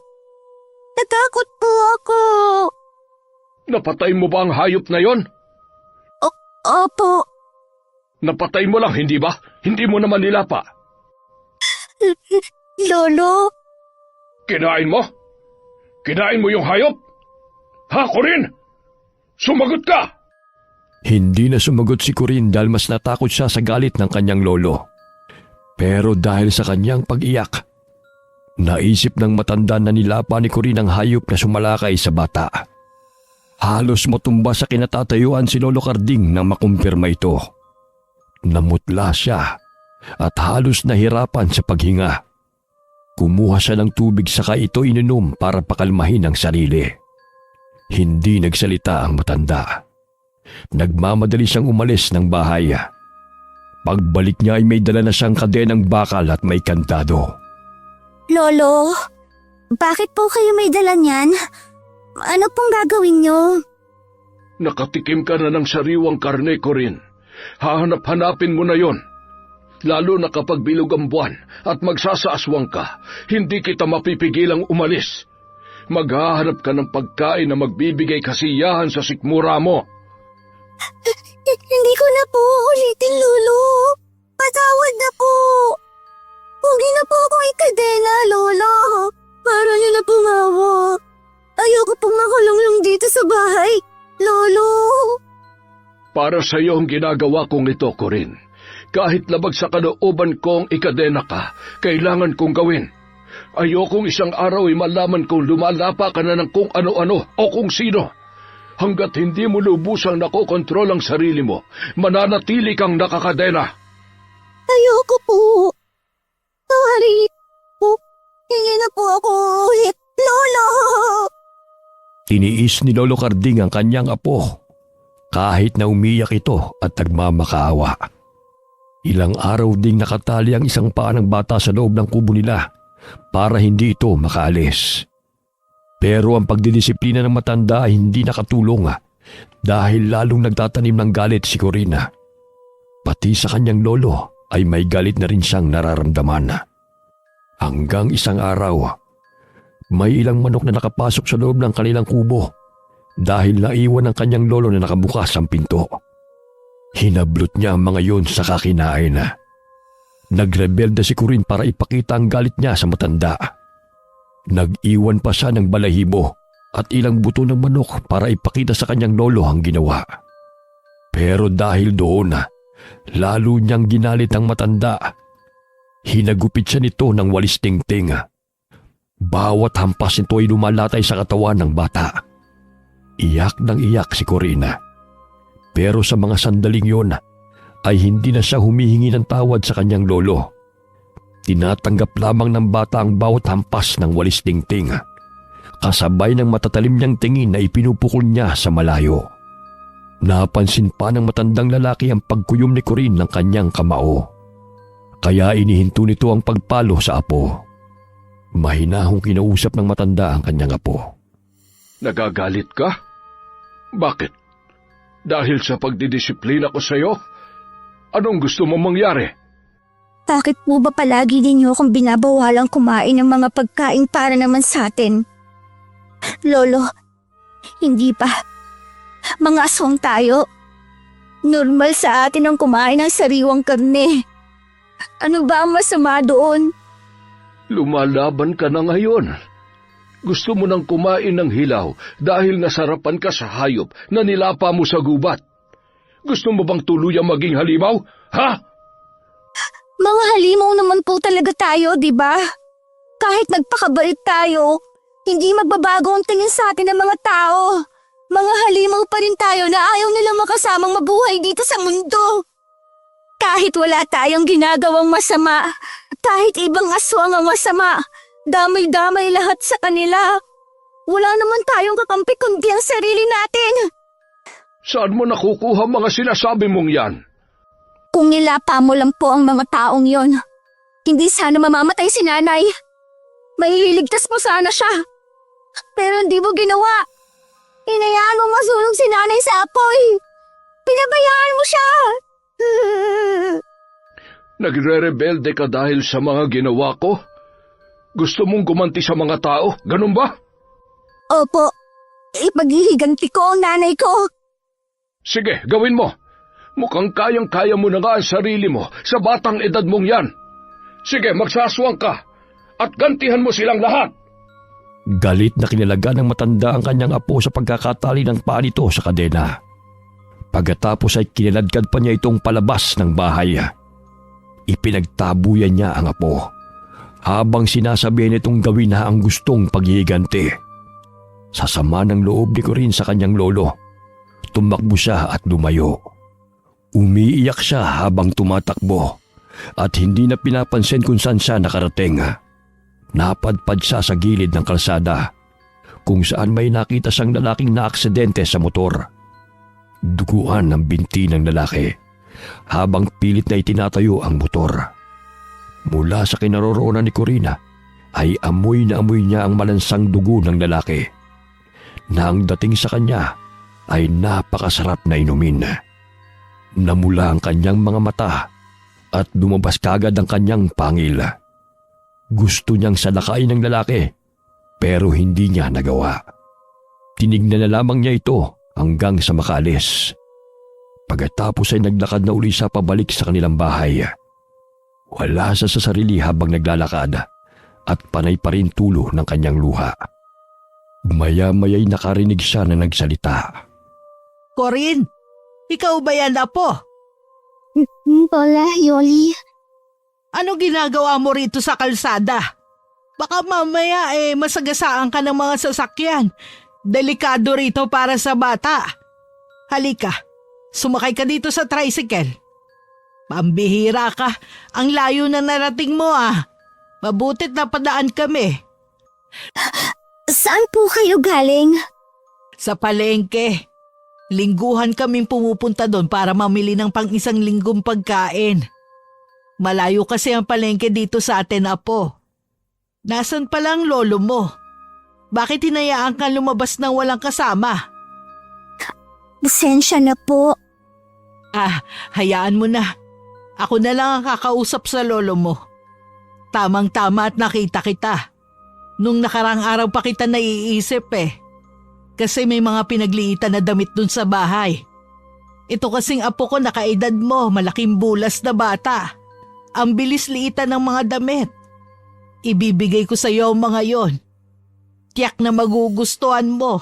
Natakot po ako. Napatay mo ba ang hayop na yon? Opo, Napatay mo lang, hindi ba? Hindi mo naman nilapa. Lolo. Kinain mo? Kinain mo yung hayop? Ha, Corin? Sumagot ka! Hindi na sumagot si Corin dahil mas natakot siya sa galit ng kanyang lolo. Pero dahil sa kanyang pag-iyak, naisip ng matanda na nilapa ni Corin ang hayop na sumalakay sa bata. Halos matumba sa kinatatayuan si Lolo Carding nang makumpirma ito. Namutla siya at halos nahirapan sa paghinga. Kumuha siya ng tubig saka ito ininom para pakalmahin ang sarili. Hindi nagsalita ang matanda. Nagmamadali siyang umalis ng bahay. Pagbalik niya ay may dala na siyang kadenang bakal at may kantado. Lolo, bakit po kayo may dala niyan? Ano pong gagawin niyo? Nakatikim ka na ng sariwang karne, Corin. Hahanap-hanapin mo na yon. Lalo na kapag bilog ang buwan at magsasaaswang ka, hindi kita mapipigilang umalis. Maghahanap ka ng pagkain na magbibigay kasiyahan sa sikmura mo. Hindi ko na po ulitin, Lolo. Patawad na po. Huwag niyo na po akong ikadena, Lolo. Para niyo na pumawa. Ayoko pong makulong lang dito sa bahay, Lolo. Para sa iyo ang ginagawa kong ito, Corin. Kahit labag sa kalooban kong ikadena ka, kailangan kong gawin. Ayokong isang araw ay malaman kung lumalapa ka na ng kung ano-ano o kung sino. Hanggat hindi mo lubusang nakokontrol ang sarili mo, mananatili kang nakakadena. Ayoko po. Sorry po. Hingi na po ako ulit, Lolo. Tiniis ni Lolo Carding ang kanyang apo kahit na umiyak ito at nagmamakaawa. Ilang araw ding nakatali ang isang paa ng bata sa loob ng kubo nila para hindi ito makaalis. Pero ang pagdidisiplina ng matanda ay hindi nakatulong dahil lalong nagtatanim ng galit si Corina. Pati sa kanyang lolo ay may galit na rin siyang nararamdaman. Hanggang isang araw, may ilang manok na nakapasok sa loob ng kanilang kubo dahil naiwan ng kanyang lolo na nakabukas ang pinto. Hinablot niya ang mga yon sa kakinain. Nagrebelde si Corin para ipakita ang galit niya sa matanda. Nag-iwan pa siya ng balahibo at ilang buto ng manok para ipakita sa kanyang lolo ang ginawa. Pero dahil doon, lalo niyang ginalit ang matanda. Hinagupit siya nito ng walis tingting. Bawat hampas nito ay lumalatay sa katawan ng bata. Iyak ng iyak si Corina. Pero sa mga sandaling yon ay hindi na siya humihingi ng tawad sa kanyang lolo. Tinatanggap lamang ng bata ang bawat hampas ng walis tingting. Kasabay ng matatalim niyang tingin na ipinupukol niya sa malayo. Napansin pa ng matandang lalaki ang pagkuyom ni Corin ng kanyang kamao. Kaya inihinto nito ang pagpalo sa apo. Mahinahong kinausap ng matanda ang kanyang apo. Nagagalit ka? Bakit? Dahil sa pagdidisiplina ko sa iyo? Anong gusto mong mangyari? Bakit po ba palagi ninyo akong binabawalang kumain ng mga pagkain para naman sa atin? Lolo, hindi pa. Mga aswang tayo. Normal sa atin ang kumain ng sariwang karne. Ano ba ang masama doon? Lumalaban ka na ngayon. Gusto mo nang kumain ng hilaw dahil nasarapan ka sa hayop na nilapa mo sa gubat. Gusto mo bang tuluyang maging halimaw? Ha? Mga halimaw naman po talaga tayo, di ba? Kahit nagpakabait tayo, hindi magbabago ang tingin sa atin ng mga tao. Mga halimaw pa rin tayo na ayaw nilang makasamang mabuhay dito sa mundo. Kahit wala tayong ginagawang masama, kahit ibang aswang ang masama, damay-damay lahat sa kanila. Wala naman tayong kakampi kundi ang sarili natin. Saan mo nakukuha mga sinasabi mong yan? Kung nilapa mo lang po ang mga taong yon, hindi sana mamamatay si nanay. Mahihiligtas mo sana siya. Pero hindi mo ginawa. Hinayaan mo masunog si nanay sa apoy. Pinabayaan mo siya. Nagre-rebelde ka dahil sa mga ginawa ko? Gusto mong gumanti sa mga tao, ganun ba? Opo, ipaghihiganti ko ang nanay ko. Sige, gawin mo. Mukhang kayang-kaya mo na nga ang sarili mo sa batang edad mong yan. Sige, magsaswang ka at gantihan mo silang lahat. Galit na kinalaga ng matanda ang kanyang apo sa pagkakatali ng paa nito sa kadena. Pagkatapos ay kiniladkad pa niya itong palabas ng bahay. Ipinagtabuyan niya ang apo habang sinasabihan nitong gawin na ang gustong paghihiganti. Sa sama ng loob ni Corinne sa kanyang lolo, tumakbo siya at lumayo. Umiiyak siya habang tumatakbo at hindi na pinapansin kung saan siya nakarating. Napadpad siya sa gilid ng kalsada kung saan may nakita siyang lalaking naaksidente sa motor. Duguan ang binti ng lalaki habang pilit na itinatayo ang motor. Mula sa kinaroroonan ni Corina ay amoy na amoy niya ang malansang dugo ng lalaki na ang dating sa kanya ay napakasarap na inumin. Namula ang kanyang mga mata at lumabas kagad ang kanyang pangil. Gusto niyang salakayin ng lalaki pero hindi niya nagawa. Tinignan na lamang niya ito hanggang sa makaalis. Pagkatapos ay naglakad na uli siya pabalik sa kanilang bahay. Wala siya sa sarili habang naglalakad at panay pa rin tulo ng kanyang luha. Maya-maya'y nakarinig siya na nagsalita. Corinne, ikaw ba yan, apo? Lola, Yoli. Ano ginagawa mo rito sa kalsada? Baka mamaya masagasaan ka ng mga sasakyan. Delikado rito para sa bata. Halika, sumakay ka dito sa tricycle. Pambihira ka, ang layo na narating mo ah. Mabutit na padaan kami. Saan po kayo galing? Sa palengke. Lingguhan kaming pumupunta doon para mamili ng pang-isang linggong pagkain. Malayo kasi ang palengke dito sa atin, apo. Nasaan pala ang lolo mo? Bakit hinayaan kang lumabas ng walang kasama? Pasensya na po. Hayaan mo na. Ako na lang ang kakausap sa lolo mo. Tamang-tama at nakita kita. Nung nakarang araw pa kita naiisip Kasi may mga pinagliitan na damit dun sa bahay. Ito kasing apo ko nakaedad mo, malaking bulas na bata. Ang bilis liitan ng mga damit. Ibibigay ko sa iyo ang mga yon. Tiyak na magugustuhan mo.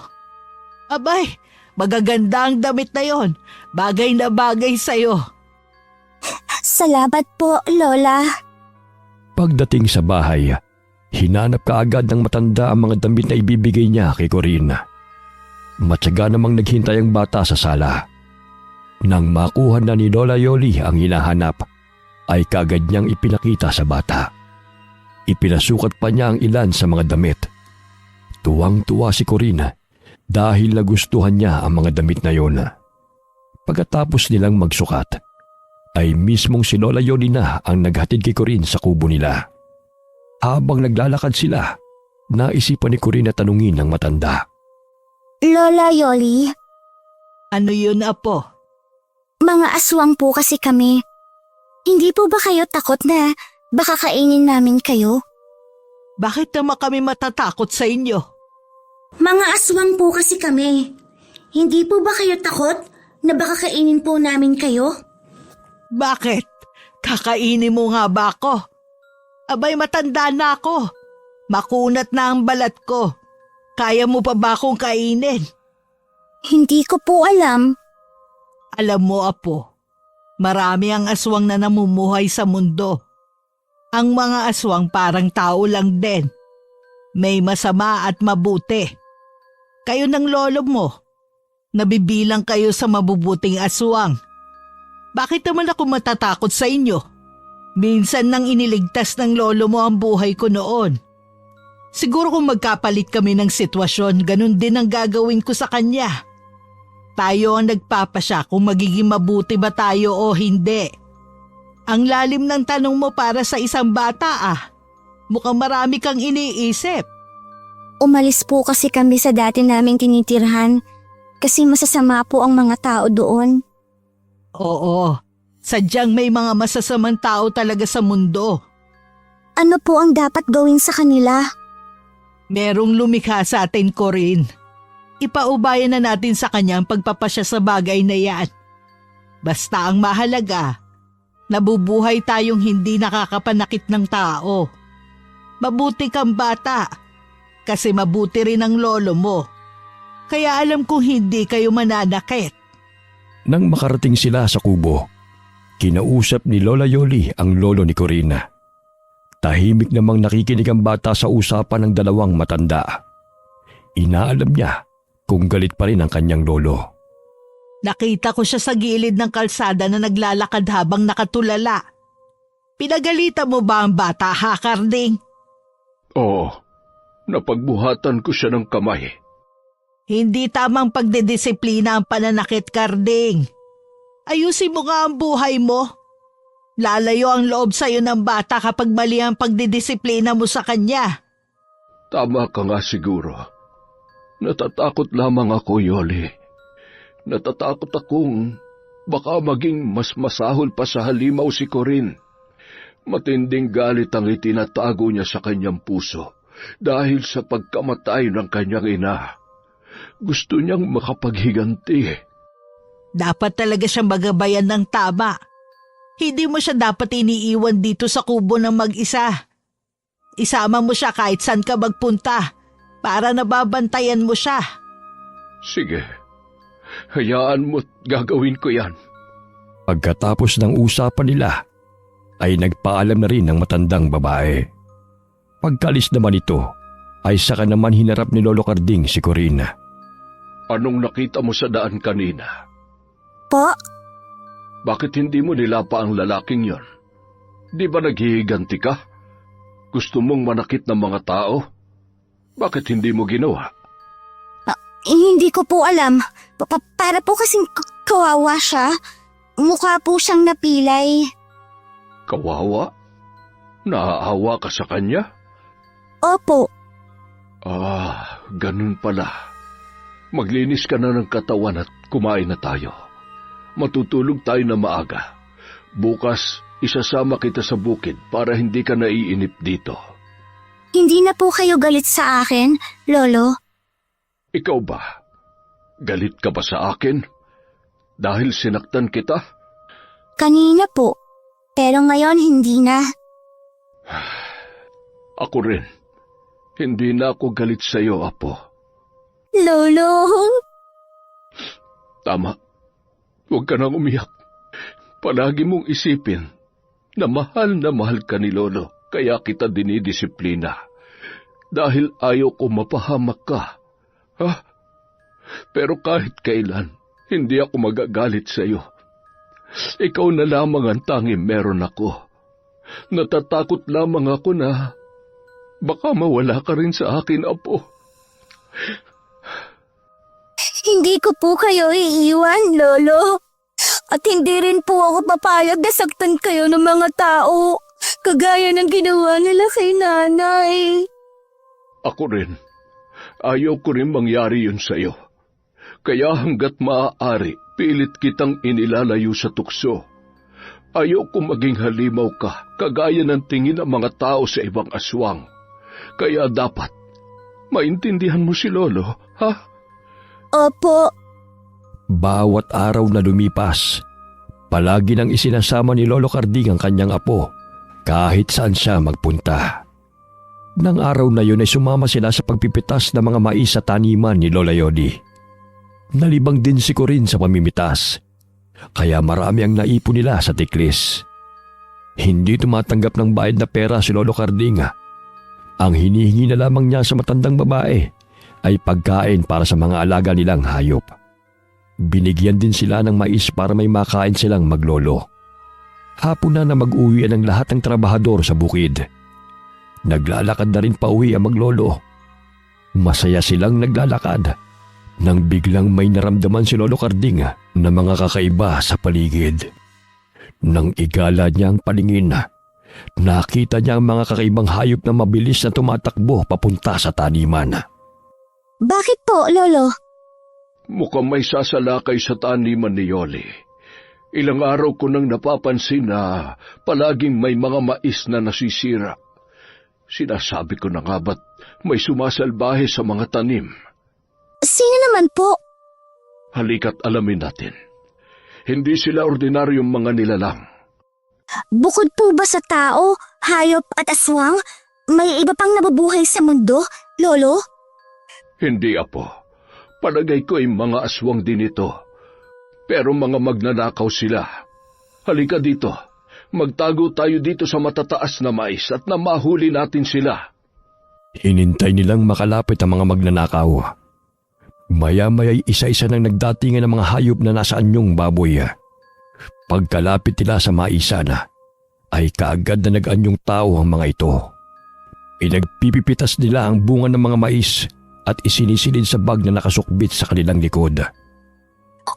Abay, magaganda ang damit na yon. Bagay na bagay sa'yo. Salamat po, Lola. Pagdating sa bahay, hinanap kaagad ng matanda ang mga damit na ibibigay niya kay Corinne. Matyaga namang naghintay ang bata sa sala. Nang makuha na ni Lola Yoli ang hinahanap, ay kagad niyang ipinakita sa bata. Ipinasukat pa niya ang ilan sa mga damit. Tuwang-tuwa si Corinne dahil nagustuhan niya ang mga damit na yon. Pagkatapos nilang magsukat, ay mismong si Lola Yoli na ang naghatid kay Corinne sa kubo nila. Habang naglalakad sila, naisipan ni Corinne na tanungin ng matanda. Lola Yoli, Ano yun, apo? mga aswang po kasi kami. Hindi po ba kayo takot na baka kainin namin kayo? Bakit naman kami matatakot sa inyo? Mga aswang po kasi kami. Hindi po ba kayo takot na baka kainin po namin kayo? Bakit? Kakainin mo nga ba ako? Abay, matanda na ako. Makunat na ang balat ko. Kaya mo pa ba akong kainin? Hindi ko po alam. Alam mo, apo, marami ang aswang na namumuhay sa mundo. Ang mga aswang parang tao lang din. May masama at mabuti. Kayo ng lolo mo, nabibilang kayo sa mabubuting aswang. Bakit naman ako matatakot sa inyo? Minsan nang iniligtas ng lolo mo ang buhay ko noon. Siguro kung magkapalit kami ng sitwasyon, ganun din ang gagawin ko sa kanya. Tayo ang nagpapasya kung magiging mabuti ba tayo o hindi. Ang lalim ng tanong mo para sa isang bata Mukhang marami kang iniisip. Umalis po kasi kami sa dati naming tinitirhan kasi masasama po ang mga tao doon. Oo, sadyang may mga masasamang tao talaga sa mundo. Ano po ang dapat gawin sa kanila? Merong lumikha sa atin, Corinne. Ipaubayan na natin sa kanya ang pagpapasya sa bagay na yan. Basta ang mahalaga, nabubuhay tayong hindi nakakapanakit ng tao. Mabuti kang bata, kasi mabuti rin ang lolo mo. Kaya alam kong hindi kayo mananakit. Nang makarating sila sa kubo, kinausap ni Lola Yoli ang lolo ni Corina. Tahimik namang nakikinig ang bata sa usapan ng dalawang matanda. Inaalam niya kung galit pa rin ang kanyang lolo. Nakita ko siya sa gilid ng kalsada na naglalakad habang nakatulala. Pinagalitan mo ba ang bata, ha, Karding? Oo, napagbuhatan ko siya ng kamay. Hindi tamang pagdidisiplina ang pananakit, Karding. Ayusin mo nga ang buhay mo. Lalayo ang loob sa'yo ng bata kapag mali ang pagdidisiplina mo sa kanya. Tama ka nga siguro. Natatakot lamang ako, Yoli. Natatakot akong baka maging mas masahol pa sa halimaw si Corinne. Matinding galit ang itinatago niya sa kanyang puso dahil sa pagkamatay ng kanyang ina. Gusto niyang makapaghiganti. Dapat talaga siyang magabayan ng tama. Hindi mo siya dapat iniiwan dito sa kubo ng mag-isa. Isama mo siya kahit saan ka magpunta para nababantayan mo siya. Sige, hayaan mo't gagawin ko yan. Pagkatapos ng usapan nila, ay nagpaalam na rin ang matandang babae. Pagkalis naman ito, ay saka naman hinarap ni Lolo Karding si Corina. Anong nakita mo sa daan kanina? Po? Bakit hindi mo nilapa ang lalaking yon? Di ba naghihiganti ka? Gusto mong manakit ng mga tao? Bakit hindi mo ginawa? Hindi ko po alam. Para po kasing kawawa siya. Mukha po siyang napilay. Kawawa? Naaawa ka sa kanya? Opo. Ganun pala. Maglinis ka na ng katawan at kumain na tayo. Matutulog tayo na maaga. Bukas, isasama kita sa bukid para hindi ka naiinip dito. Hindi na po kayo galit sa akin, Lolo. Ikaw ba? Galit ka ba sa akin? Dahil sinaktan kita? Kanina po. Pero ngayon hindi na. Ako rin. Hindi na ako galit sa iyo, Apo. Lolo! Tama. Huwag ka nang umiyak. Palagi mong isipin na mahal ka ni Lolo, kaya kita dinidisiplina. Dahil ayaw ko mapahamak ka. Ha? Pero kahit kailan, hindi ako magagalit sa iyo. Ikaw na lamang ang tanging meron ako. Natatakot lamang ako na baka mawala ka rin sa akin, Apo. Hindi ko po kayo iiwan, Lolo. At hindi rin po ako papayag na saktan kayo ng mga tao, kagaya ng ginawa nila kay nanay. Ako rin. Ayaw ko rin mangyari yun sa'yo. Kaya hanggat maaari, pilit kitang inilalayo sa tukso. Ayaw ko maging halimaw ka, kagaya ng tingin ng mga tao sa ibang aswang. Kaya dapat, maintindihan mo si Lolo, ha? Opo. Bawat araw na lumipas, palagi nang isinasama ni Lolo Karding ang kanyang apo kahit saan siya magpunta. Nang araw na yun ay sumama sila sa pagpipitas ng mga mais sa taniman ni Lola Yodi. Nalibang din si Corinne sa pamimitas, kaya marami ang naipon nila sa tiklis. Hindi tumatanggap ng bayad na pera si Lolo Karding. Ang hinihingi na lamang niya sa matandang babae ay pagkain para sa mga alaga nilang hayop. Binigyan din sila ng mais para may makain silang maglolo. Hapon na mag-uwi ang lahat ng trabahador sa bukid. Naglalakad na rin pauwi ang maglolo. Masaya silang naglalakad nang biglang may naramdaman si Lolo Karding na mga kakaiba sa paligid. Nang igala niya ang paningin, nakita niya ang mga kakaibang hayop na mabilis na tumatakbo papunta sa taniman. Bakit po, Lolo? Mukhang may sasalakay sa taniman ni Yoli. Ilang araw ko nang napapansin na palaging may mga mais na nasisira. Sinasabi ko na nga ba't may sumasalbahe sa mga tanim? Sino naman po? Halika't alamin natin. Hindi sila ordinaryong mga nilalang. Bukod po ba sa tao, hayop at aswang, may iba pang nabubuhay sa mundo, Lolo? Hindi, Apo. Palagay ko ay mga aswang din ito. Pero mga magnanakaw sila. Halika dito. Magtago tayo dito sa matataas na mais at na mahuli natin sila. Hinintay nilang makalapit ang mga magnanakaw. Maya-maya'y isa-isa nang nagdatingan ng mga hayop na nasa anyong baboy. Pagkalapit nila sa maisan, ay kaagad na nag-anyong tao ang mga ito. Pinagpipipitas nila ang bunga ng mga mais at isinisilid sa bag na nakasukbit sa kanilang likod.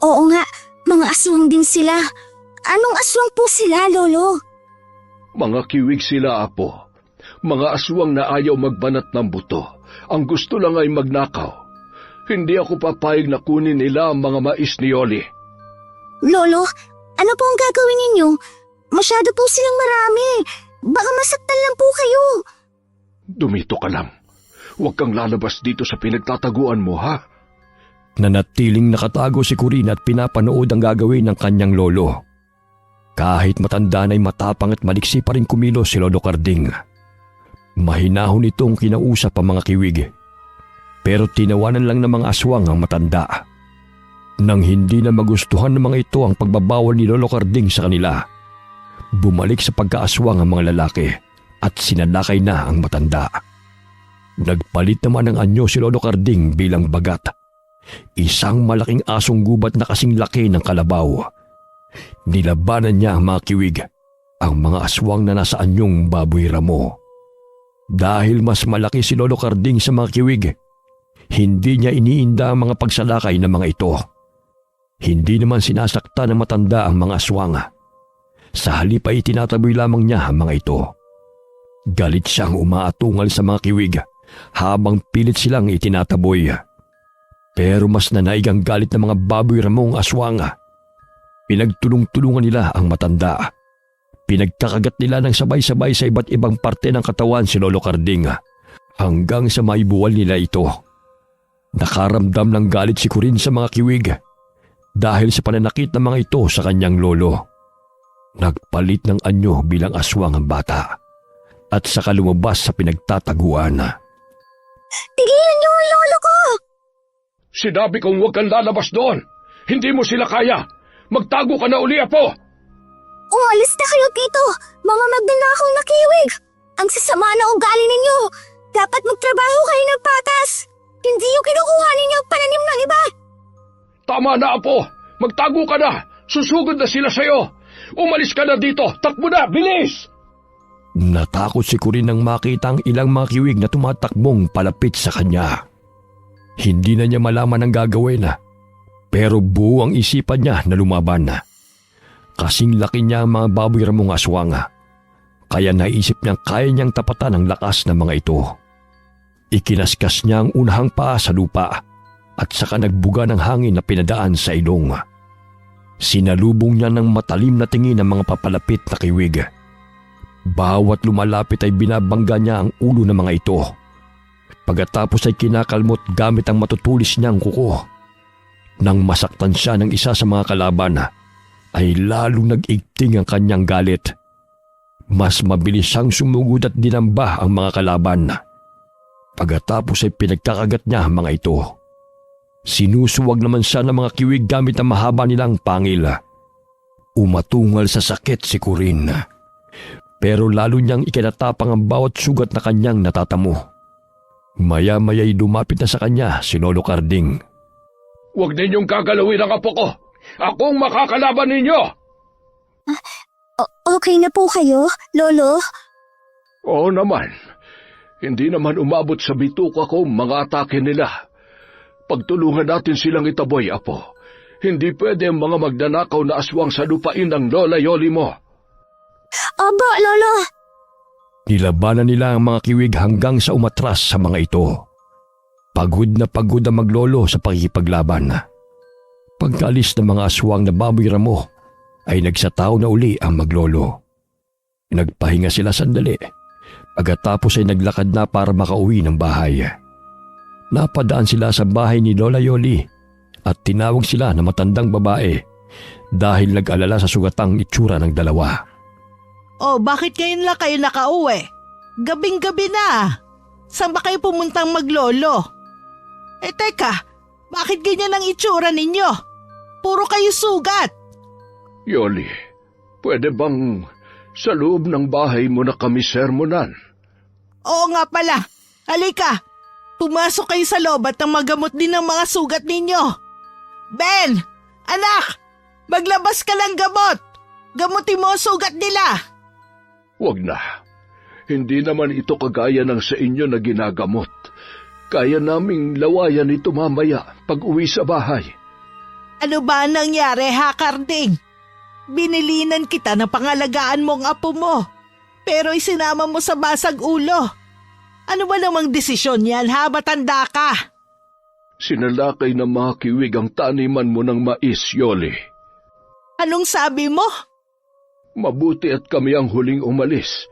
Oo nga, mga aswang din sila. Anong aswang po sila, Lolo? Mga kiwig sila, Apo. Mga aswang na ayaw magbanat ng buto. Ang gusto lang ay magnakaw. Hindi ako papayag na kunin nila ang mga mais ni Oli. Lolo, ano po ang gagawin ninyo? Masyado po silang marami. Baka masaktan lang po kayo. Dumito ka lang. Huwag kang lalabas dito sa pinagtataguan mo, ha? Nanatiling nakatago si Corinne at pinapanood ang gagawin ng kanyang lolo. Kahit matanda na'y matapang at maliksi pa rin kumilos si Lolo Carding. Mahinahon itong kinausap ang mga kiwig. Pero tinawanan lang ng mga aswang ang matanda. Nang hindi na magustuhan ng mga ito ang pagbabawal ni Lolo Carding sa kanila, bumalik sa pagkaaswang ang mga lalaki at sinalakay na ang matanda. Nagpalit naman ng anyo si Lolo Carding bilang bagat. Isang malaking asong gubat na kasing laki ng kalabaw. Nilabanan niya ang mga kiwig, ang mga aswang na nasa anyong baboy ramo. Dahil mas malaki si Lolo Carding sa mga kiwig, hindi niya iniinda ang mga pagsalakay ng mga ito. Hindi naman sinasaktan ng matanda ang mga aswang. Sa halip ay tinataboy lamang niya ang mga ito. Galit siyang umaatungal sa mga kiwig habang pilit silang itinataboy. Pero mas nanaig ang galit ng mga baboy ramong aswang. Pinagtulong-tulungan nila ang matanda. Pinagkakagat nila ng sabay-sabay sa iba't ibang parte ng katawan si Lolo Carding hanggang sa maibuwal nila ito. Nakaramdam ng galit si Corinne sa mga kiwig dahil sa pananakit ng mga ito sa kanyang lolo. Nagpalit ng anyo bilang aswang ang bata at saka lumabas sa pinagtataguan. Tigilan niyo ang lolo ko! Sinabi kong huwag kang lalabas doon. Hindi mo sila kaya. Magtago ka na uli, Apo. Umalis na kayo dito, mga magnanakaw na kiwig! Ang sasama na ugali ninyo! Dapat magtrabaho kayo ng patas! Hindi yung kinukuha ninyo ang pananim ng iba! Tama na, Apo. Magtago ka na. Susugod na sila sa'yo. Umalis ka na dito. Takbo na, bilis! Natakot si Corinne nang makita ang ilang mga kiwig na tumatakbong palapit sa kanya. Hindi na niya malaman ang gagawin, pero buo ang isipan niya na lumaban. Kasing laki niya ang mga baboy ramong aswang, kaya naisip niyang kaya niyang tapatan ang lakas ng mga ito. Ikinaskas niya ang unahang paa sa lupa at saka nagbuga ng hangin na pinadaan sa ilong. Sinalubong niya ng matalim na tingin ang mga papalapit na kiwig. Bawat lumalapit ay binabangga niya ang ulo ng mga ito. Pagkatapos ay kinakalmot gamit ang matutulis niyang kuko. Nang masaktan siya ng isa sa mga kalaban, ay lalong nag-igting ang kanyang galit. Mas mabilis siyang sumugod at dinamba ang mga kalaban. Pagkatapos ay pinagkakagat niya ang mga ito. Sinusuwag naman siya ng mga kiwig gamit ang mahaba nilang pangil. Umatungal sa sakit si Corinne. Pero lalo niyang ikinatapang ang bawat sugat na kanyang natatamo. Maya-maya'y lumapit na sa kanya si Lolo Carding. Huwag ninyong gagalawin ang apo ko. Akong makakalaban ninyo. Okay na po kayo, Lolo? Oo naman. Hindi naman umabot sa bituka ko mga atake nila. Pagtulungan natin silang itaboy, Apo. Hindi pwede ang mga magnanakaw na aswang sa lupain ng Lola Yoli mo. Aba, Lolo! Nilabanan nila ang mga kiwig hanggang sa umatras sa mga ito. Pagod na pagod ang maglolo sa pakikipaglaban. Pagkaalis ng mga aswang na baboy ramo, ay nagsataw na uli ang maglolo. Nagpahinga sila sandali, Pagkatapos ay naglakad na para makauwi ng bahay. Napadaan sila sa bahay ni Lola Yoli at tinawag sila na matandang babae dahil nag-alala sa sugatang itsura ng dalawa. Oh, bakit ngayon lang kayo nakauwi? Gabing-gabi na. Saan ba kayo pumuntang maglolo? Teka, bakit ganyan ang itsura ninyo? Puro kayo sugat. Yoli, pwede bang sa loob ng bahay mo na kami sermonan? Oo nga pala. Halika, pumasok kayo sa loob at magamot din ang mga sugat ninyo. Ben! Anak! Maglabas ka lang gamot! Gamutin mo ang sugat nila! Wag na. Hindi naman ito kagaya ng sa inyo na ginagamot. Kaya naming lawayan ito mamaya pag uwi sa bahay. Ano ba ang nangyari, ha, Karding? Binilinan kita na pangalagaan mo ang apo mo, pero isinama mo sa basag ulo. Ano ba namang desisyon yan, ha? Matanda ka. Sinalakay na mga kiwig ang taniman mo ng mais, Yoli. Anong sabi mo? Mabuti at kami ang huling umalis.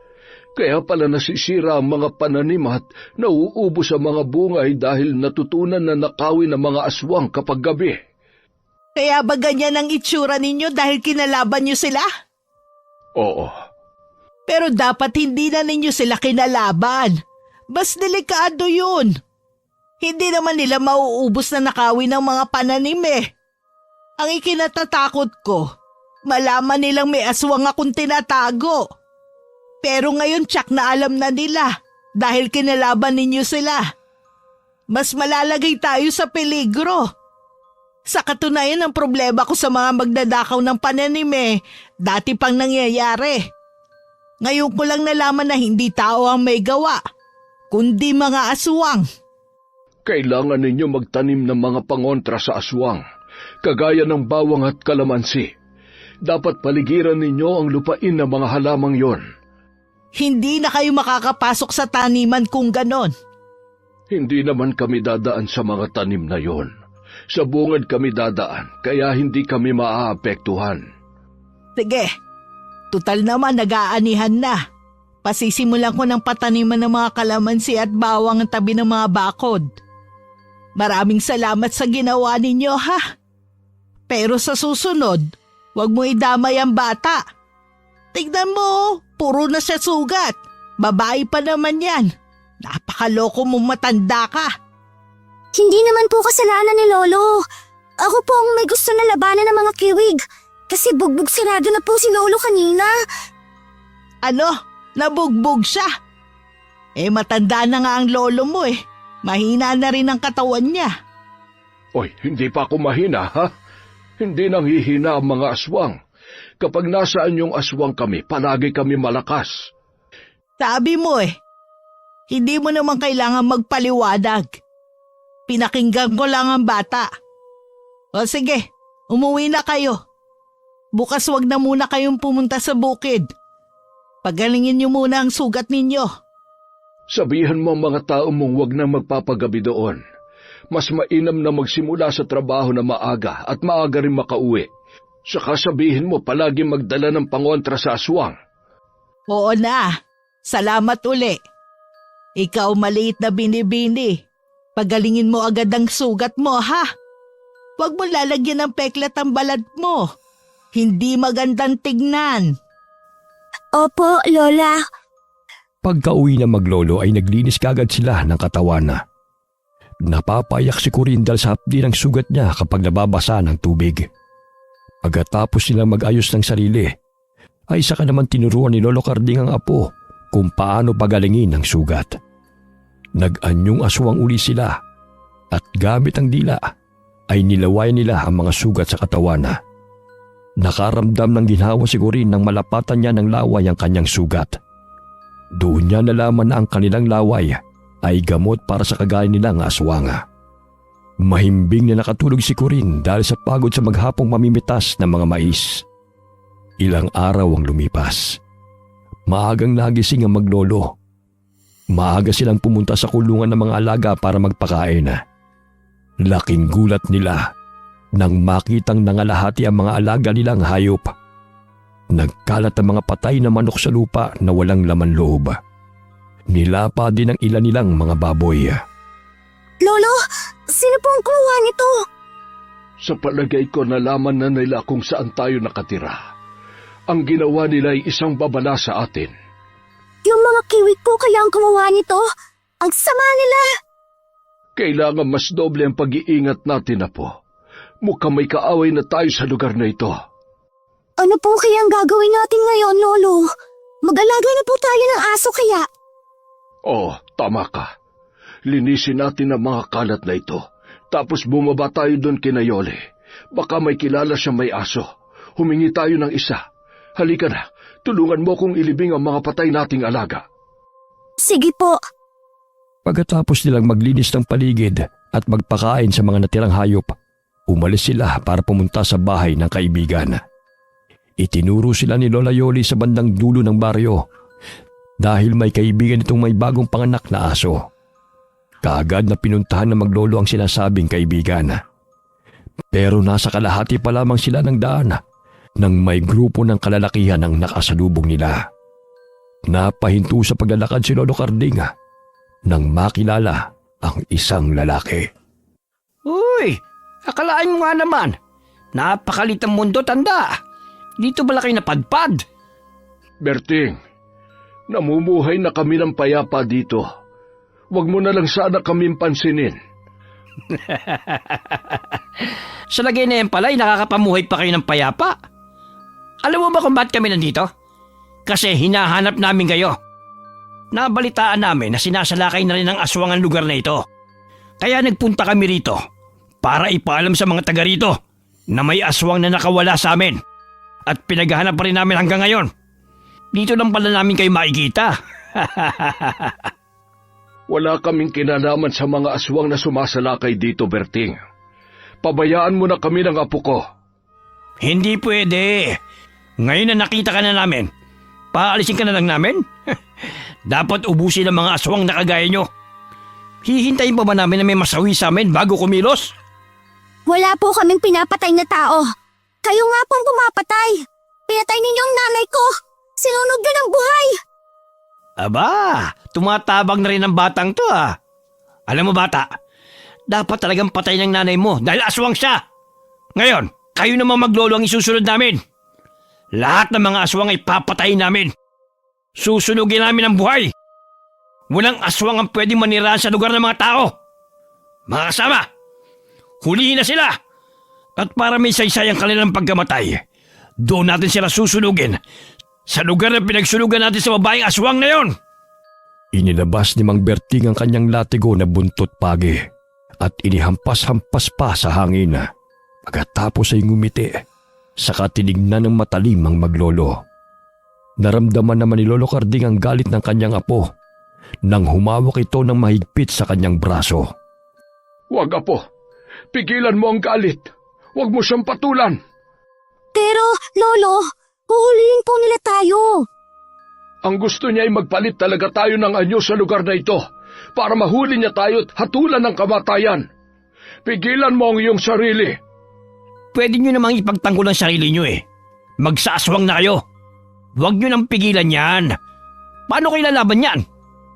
Kaya pala nasisira ang mga pananim at nauubos ang mga bungay dahil natutunan na nakawin ang mga aswang kapag gabi. Kaya ba ganyan ang itsura ninyo dahil kinalaban niyo sila? Oo. Pero dapat hindi na ninyo sila kinalaban. Mas delikado yun. Hindi naman nila mauubos na nakawin ng mga pananim eh. Ang ikinatatakot ko, malaman nilang may aswang akong tinatago. Pero ngayon tsak na alam na nila dahil kinalaban ninyo sila. Mas malalagay tayo sa peligro. Sa katunayan ang problema ko sa mga magdadakaw ng pananim dati pang nangyayari. Ngayon ko lang nalaman na hindi tao ang may gawa, kundi mga aswang. Kailangan ninyo magtanim ng mga pangontra sa aswang, kagaya ng bawang at kalamansi. Dapat paligiran ninyo ang lupain ng mga halamang yon. Hindi na kayo makakapasok sa taniman kung ganon. Hindi naman kami dadaan sa mga tanim na yon. Sa bungad kami dadaan, kaya hindi kami maaapektuhan. Sige, tutal naman nag-aanihan na. Pasisimulan ko ng pataniman ng mga kalamansi at bawang ang tabi ng mga bakod. Maraming salamat sa ginawa ninyo, ha? Pero sa susunod, huwag mo idamay ang bata. Tignan mo, puro na siya sugat. Babae pa naman yan. Napakaloko mong matanda ka. Hindi naman po kasalanan ni Lolo. Ako po ang may gusto na labanan ng mga kiwig. Kasi bugbog sirado na po si Lolo kanina. Ano? Nabugbog siya? Matanda na nga ang lolo mo Mahina na rin ang katawan niya. Oy, hindi pa ako mahina, ha? Hindi nang hihina ang mga aswang. Kapag nasaan yung aswang kami, palagi kami malakas. Sabi mo hindi mo naman kailangan magpaliwanag. Pinakinggan ko lang ang bata. O sige, umuwi na kayo. Bukas wag na muna kayong pumunta sa bukid. Pagalingin niyo muna ang sugat ninyo. Sabihan mo ang mga tao mong huwag na magpapagabi doon. Mas mainam na magsimula sa trabaho na maaga at maaga rin makauwi. Saka sabihin mo palagi magdala ng pangontra sa aswang. Oo na. Salamat uli. Ikaw maliit na binibini. Pagalingin mo agad ang sugat mo, ha? Huwag mo lalagyan ng peklat ang balat mo. Hindi magandang tignan. Opo, Lola. Pagka-uwi na maglolo ay naglinis kagad sila ng katawan. Napapayak si Corinne dahil sa hapdi ng sugat niya kapag nababasa ng tubig. Pagkatapos nilang mag-ayos ng sarili, ay saka naman tinuruan ni Lolo Karding ang apo kung paano pagalingin ang sugat. Nag-anyong aswang uli sila at gamit ang dila ay nilawayan nila ang mga sugat sa katawan. Nakaramdam ng ginhawa si Corinne nang malapatan niya ng laway ang kanyang sugat. Doon niya nalaman na ang kanilang laway ay gamot para sa kagaya nilang aswanga. Mahimbing na nakatulog si Corinne dahil sa pagod sa maghapong mamimitas ng mga mais. Ilang araw ang lumipas. Maagang nagising ang maglolo. Maaga silang pumunta sa kulungan ng mga alaga para magpakain. Laking gulat nila nang makitang nangalahati ang mga alaga nilang hayop. Nagkalat ang mga patay na manok sa lupa na walang laman loob. Nilapa din ng ilan nilang mga baboy. Lolo, sino po ang kumuha nito? Sa palagay ko nalaman na nila kung saan tayo nakatira. Ang ginawa nila ay isang babala sa atin. Yung mga kiwit po kaya ang kumuha nito? Ang sama nila! Kailangan mas doble ang pag-iingat natin, Apo. Mukhang may kaaway na tayo sa lugar na ito. Ano po kaya ang gagawin natin ngayon, Lolo? Mag-alaga na po tayo ng aso kaya. Oh, tama ka. Linisin natin ang mga kalat na ito. Tapos bumaba tayo doon kina Yole. Baka may kilala siya may aso. Humingi tayo ng isa. Halika na, tulungan mo kong ilibing ang mga patay nating alaga. Sige po. Pagkatapos nilang maglinis ng paligid at magpakain sa mga natirang hayop, umalis sila para pumunta sa bahay ng kaibigan. Itinuro sila ni Lola Yoli sa bandang dulo ng baryo dahil may kaibigan itong may bagong panganak na aso. Kaagad na pinuntahan ng maglolo ang sinasabing kaibigan. Pero nasa kalahati pa lamang sila ng daan nang may grupo ng kalalakihan ang nakasalubong nila. Napahinto sa paglalakad si Lolo Carding nang makilala ang isang lalaki. Uy, akalaan mo nga naman. Napakalit ang mundo, tanda. Dito ba kayo napadpad? Berting, namumuhay na kami ng payapa dito. Huwag mo na lang sana kaming pansinin. Sa lagay na yan pala, nakakapamuhay pa kayo ng payapa. Alam mo ba kung ba't kami nandito? Kasi hinahanap namin kayo. Nabalitaan namin na sinasalakay na rin ng aswang ang lugar na ito. Kaya nagpunta kami rito para ipaalam sa mga taga rito na may aswang na nakawala sa amin. At pinaghahanap pa rin namin hanggang ngayon. Dito lang pala namin kayo makikita. Wala kaming kinalaman sa mga aswang na sumasalakay dito, Berting. Pabayaan mo na kami ng apo ko. Hindi pwede. Ngayon na nakita ka na namin, paalisin ka na lang namin? Dapat ubusin ang mga aswang na kagaya nyo. Hihintayin pa ba namin na may masawi sa amin bago kumilos? Wala po kaming pinapatay na tao. Kayo nga pong pumapatay. Pinatay ninyo ang nanay ko. Sinunog nyo ng buhay. Aba, tumatabang na rin ang batang to ah. Alam mo bata, dapat talagang patay ng nanay mo dahil aswang siya. Ngayon, kayo naman maglolo ang isusunod namin. Lahat ng mga aswang ay papatayin namin. Susunugin namin ang buhay. Walang aswang ang pwedeng manirahan sa lugar ng mga tao. Mga kasama, hulihin na sila. At para may saysay ang kanilang pagkamatay, doon natin sila susunugin sa lugar na pinagsunugan natin sa babaeng aswang na yon. Inilabas ni Mang Berting ang kanyang latigo na buntot pagi at inihampas-hampas pa sa hangin. Pagkatapos ay ngumiti, saka tinignan ng matalim ang maglolo. Naramdaman naman ni Lolo Carding ang galit ng kanyang apo nang humawak ito ng mahigpit sa kanyang braso. Huwag, Apo. Pigilan mo ang galit. Huwag mo siyang patulan. Pero, Lolo, huhulihin po nila tayo. Ang gusto niya ay magpalit talaga tayo ng anyo sa lugar na ito para mahuli niya tayo at hatulan ng kamatayan. Pigilan mo ang iyong sarili. Pwede nyo namang ipagtanggol ang sarili nyo eh. Magsaaswang na kayo. Huwag nyo nang pigilan yan. Paano kayo lalaban yan?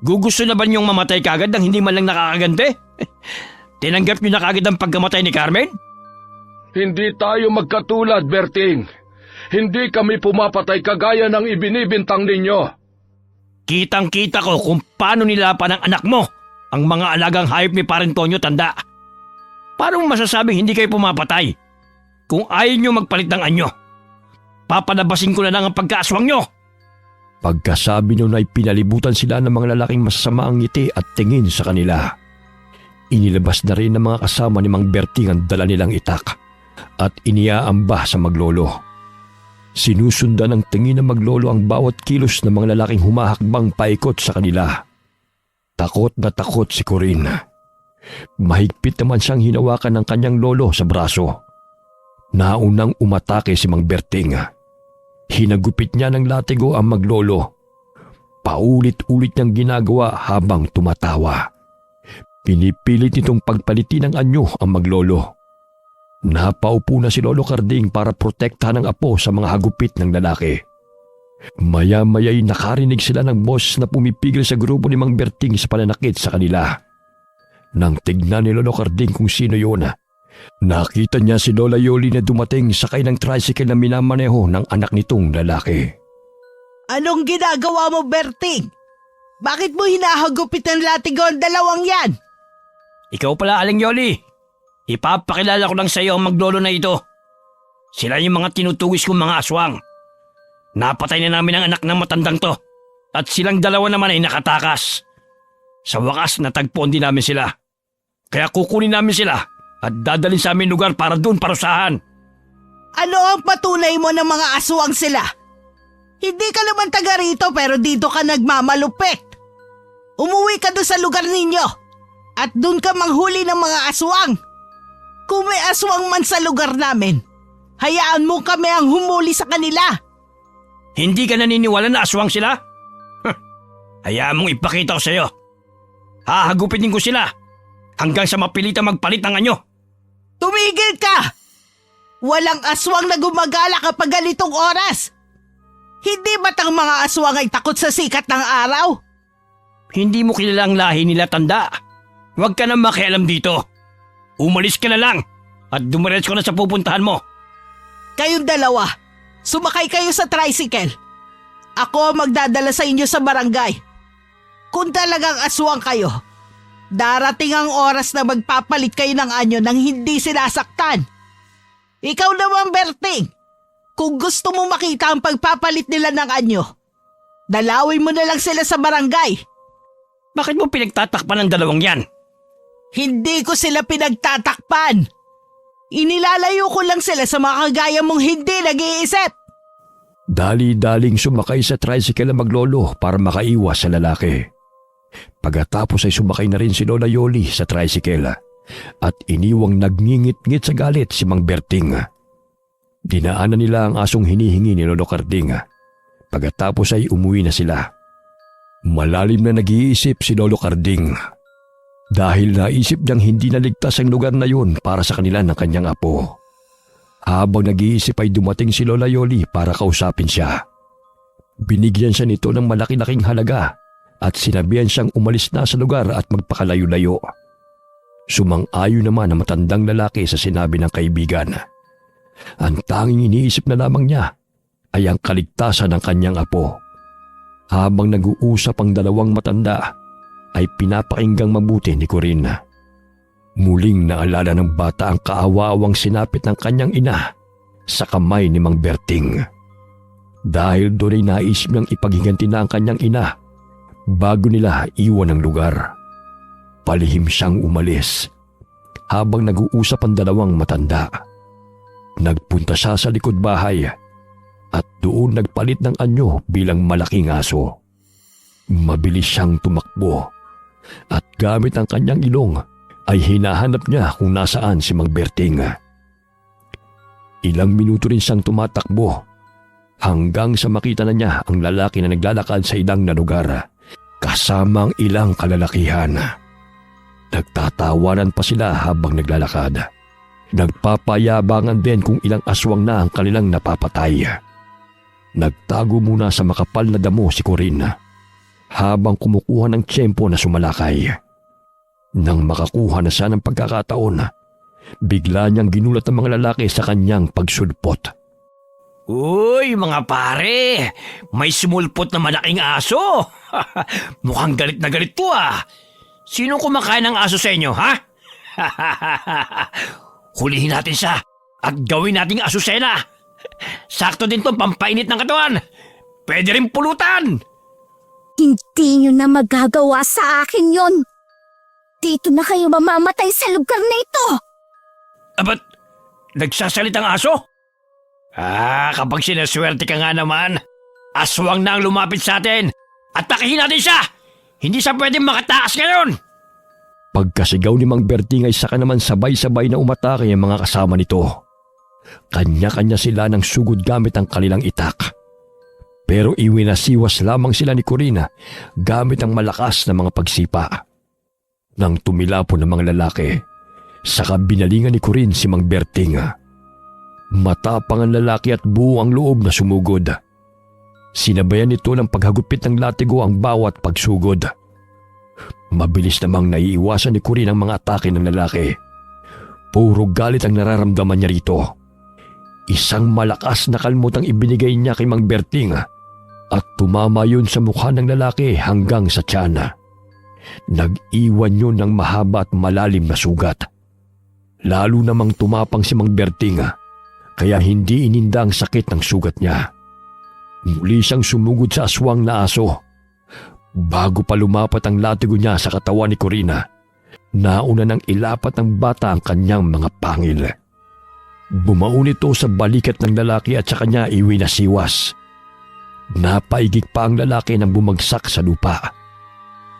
Gugusto na ba niyong mamatay kagad nang hindi man lang nakakagante? Tinanggap nyo na kagad ang pagkamatay ni Carmen? Hindi tayo magkatulad, Berting. Hindi kami pumapatay kagaya ng ibinibintang ninyo. Kitang-kita ko kung paano nilapan ng anak mo ang mga alagang hayop ni Parentonyo, tanda. Paano masasabing hindi kayo pumapatay? Kung ayaw nyo magpalit ng anyo, papalabasin ko na lang ang pagkaaswang nyo. Pagkasabi niyo na pinalibutan sila ng mga lalaking masasama ang ngiti at tingin sa kanila. Inilabas na rin ng mga kasama ni Mang Berting ang dala nilang itak at iniaamba sa maglolo. Sinusundan ng tingin ng maglolo ang bawat kilos ng mga lalaking humahakbang paikot sa kanila. Takot na takot si Corin. Mahigpit naman siyang hinawakan ng kanyang lolo sa braso. Naunang umatake si Mang Berting. Hinagupit niya ng latigo ang maglolo. Paulit-ulit niyang ginagawa habang tumatawa. Pinipilit nitong pagpalitin ng anyo ang maglolo. Napaupo na si Lolo Carding para protektahan ang apo sa mga hagupit ng lalaki. Maya-maya'y nakarinig sila ng boss na pumipigil sa grupo ni Mang Berting sa pananakit sa kanila. Nang tignan ni Lolo Carding kung sino yun, nakita niya si Lola Yoli na dumating sakay ng tricycle na minamaneho ng anak nitong lalaki. Anong ginagawa mo, Berting? Bakit mo hinahagupit ng latigo ang dalawang yan? Ikaw pala, Aling Yoli. Ipapakilala ko lang sa iyo ang maglolo na ito. Sila yung mga tinutugis kong mga aswang. Napatay na namin ang anak ng matandang to. At silang dalawa naman ay nakatakas. Sa wakas, natagpuan din namin sila. Kaya kukunin namin sila at dadalhin sa aming lugar para doon parusahan. Ano ang patunay mo ng mga aswang sila? Hindi ka naman taga rito pero dito ka nagmamalupit. Umuwi ka doon sa lugar ninyo at doon ka manghuli ng mga aswang. Kung may aswang man sa lugar namin, hayaan mo kami ang humuli sa kanila. Hindi ka naniniwala na aswang sila? Hayaan mong ipakita ko sa iyo. Hahagupitin ko sila hanggang sa mapilita magpalit ng anyo. Tumigil ka! Walang aswang na gumagala kapag ganitong oras. Hindi ba't ang mga aswang ay takot sa sikat ng araw? Hindi mo kilala ang lahi nila, tanda. Huwag ka na makialam dito. Umalis ka na lang at dumiretso ka na sa pupuntahan mo. Kayong dalawa, sumakay kayo sa tricycle. Ako ang magdadala sa inyo sa barangay. Kung talagang aswang kayo, darating ang oras na magpapalit kayo ng anyo nang hindi sinasaktan. Ikaw naman, Berting, kung gusto mo makita ang pagpapalit nila ng anyo, dalawin mo na lang sila sa barangay. Bakit mo pinagtatakpan ng dalawang yan? Hindi ko sila pinagtatakpan. Inilalayo ko lang sila sa mga kagaya mong hindi nag-iisip. Dali-daling sumakay sa tricycle ang maglolo para makaiwas sa lalaki. Pagkatapos ay sumakay na rin si Lola Yoli sa tricycle at iniwang nagngingit-ngit sa galit si Mang Berting. Dinaanan nila ang asong hinihingi ni Lolo Carding. Pagkatapos ay umuwi na sila. Malalim na nag-iisip si Lolo Carding dahil naisip niyang hindi naligtas ang lugar na yun para sa kanila ng kanyang apo. Habang nag-iisip ay dumating si Lola Yoli para kausapin siya. Binigyan siya nito ng malaki-laking halaga at sinabihan siyang umalis na sa lugar at magpakalayo-layo. Sumang-ayon naman ang matandang lalaki sa sinabi ng kaibigan. Ang tanging iniisip na lamang niya ay ang kaligtasan ng kanyang apo. Habang nag-uusap ang dalawang matanda, ay pinapakinggang mabuti ni Corinne. Muling naalala ng bata ang kaawa-awang sinapit ng kanyang ina sa kamay ni Mang Berting. Dahil doon ay naisip niyang ipaghiganti na ang kanyang ina bago nila iwan ang lugar. Palihim siyang umalis habang nag-uusap ang dalawang matanda. Nagpunta siya sa likod bahay at doon nagpalit ng anyo bilang malaking aso. Mabilis siyang tumakbo at gamit ang kanyang ilong ay hinahanap niya kung nasaan si Mang Berting. Ilang minuto rin siyang tumatakbo hanggang sa makita na niya ang lalaki na naglalakad sa ilang na lugar kasama ang ilang kalalakihan. Nagtatawanan pa sila habang naglalakad. Nagpapayabangan din kung ilang aswang na ang kanilang napapatay. Nagtago muna sa makapal na damo si Corinne habang kumukuha ng tiyempo na sumalakay. Nang makakuha na siya ng pagkakataon, bigla niyang ginulat ang mga lalaki sa kanyang pagsulpot. Uy, mga pare! May sumulpot na malaking aso! Mukhang galit na galit to ah! Sinong kumakain ng aso sa inyo, ha? Hulihin natin siya at gawin nating asusena! Sakto din tong pampainit ng katawan! Pwede rin pulutan! Hindi nyo na magagawa sa akin yon. Dito na kayo mamamatay sa lugar na ito. Ba't nagsasalitang aso? Kapag sinaswerte ka nga naman, aswang na ang lumapit sa atin. Atakihin natin siya! Hindi siya pwedeng makatakas ngayon! Pagkasigaw ni Mang Berting ay saka naman sabay-sabay na umatake ang mga kasama nito. Kanya-kanya sila ng sugod gamit ang kanilang itak. Pero iwinasiwas lamang sila ni Corinne gamit ang malakas na mga pagsipa. Nang tumilapon ng mga lalaki, saka binalingan ni Corinne si Mang Berting. Matapang ang lalaki at buo ang loob na sumugod. Sinabayan nito ng paghagupit ng latigo ang bawat pagsugod. Mabilis namang naiiwasan ni Corinne ang mga atake ng lalaki. Puro galit ang nararamdaman niya rito. Isang malakas na kalmot ang ibinigay niya kay Mang Berting at tumama yun sa mukha ng lalaki hanggang sa tiyan. Nag-iwan yun ng mahaba at malalim na sugat. Lalo namang tumapang si Mang Berting kaya hindi ininda ang sakit ng sugat niya. Muli siyang sumugod sa aswang na aso. Bago pa lumapat ang latigo niya sa katawan ni Corina, nauna nang ilapat ng bata ang kanyang mga pangil. Bumaon ito sa balikat ng lalaki at sa kanya iwinasiwas. Napaigik pa ang lalaki nang bumagsak sa lupa.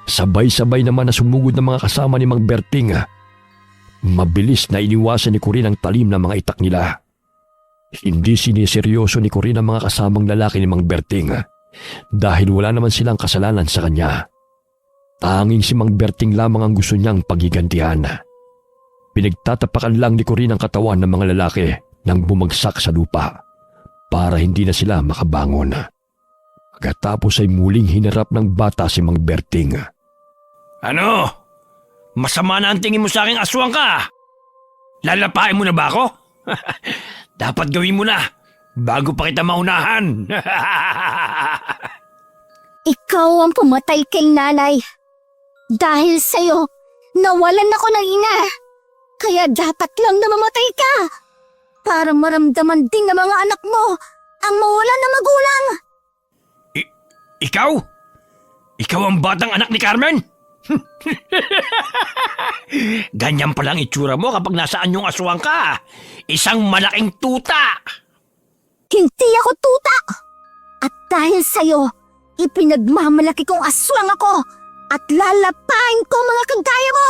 Sabay-sabay naman na sumugod ng mga kasama ni Mang Berting. Mabilis na iniwasan ni Corina ang talim na mga itak nila. Hindi siniseryoso ni Corina ang mga kasamang lalaki ni Mang Berting dahil wala naman silang kasalanan sa kanya. Tanging si Mang Berting lamang ang gusto niyang paghigantihan. Pinagtatapakan lang ni Corina ang katawan ng mga lalaki nang bumagsak sa lupa para hindi na sila makabangon. Pagkatapos ay muling hinarap ng bata si Mang Berting. Ano? Masama na ang tingin mo sa aking aswang ka? Lalapain mo na ba ako? Dapat gawin mo na bago pa kita maunahan. Ikaw ang pumatay kay nanay. Dahil sa'yo, nawalan ako ng ina. Kaya dapat lang na mamatay ka. Para maramdaman din ng mga anak mo ang mawalan na magulang. Ikaw? Ikaw ang batang anak ni Carmen? Ganyan palang itsura mo kapag nasaan yung aswang ka. Isang malaking tuta. Hindi ako tuta. At dahil sa'yo, ipinagmamalaki kong aswang ako at lalapain ko mga kagaya mo.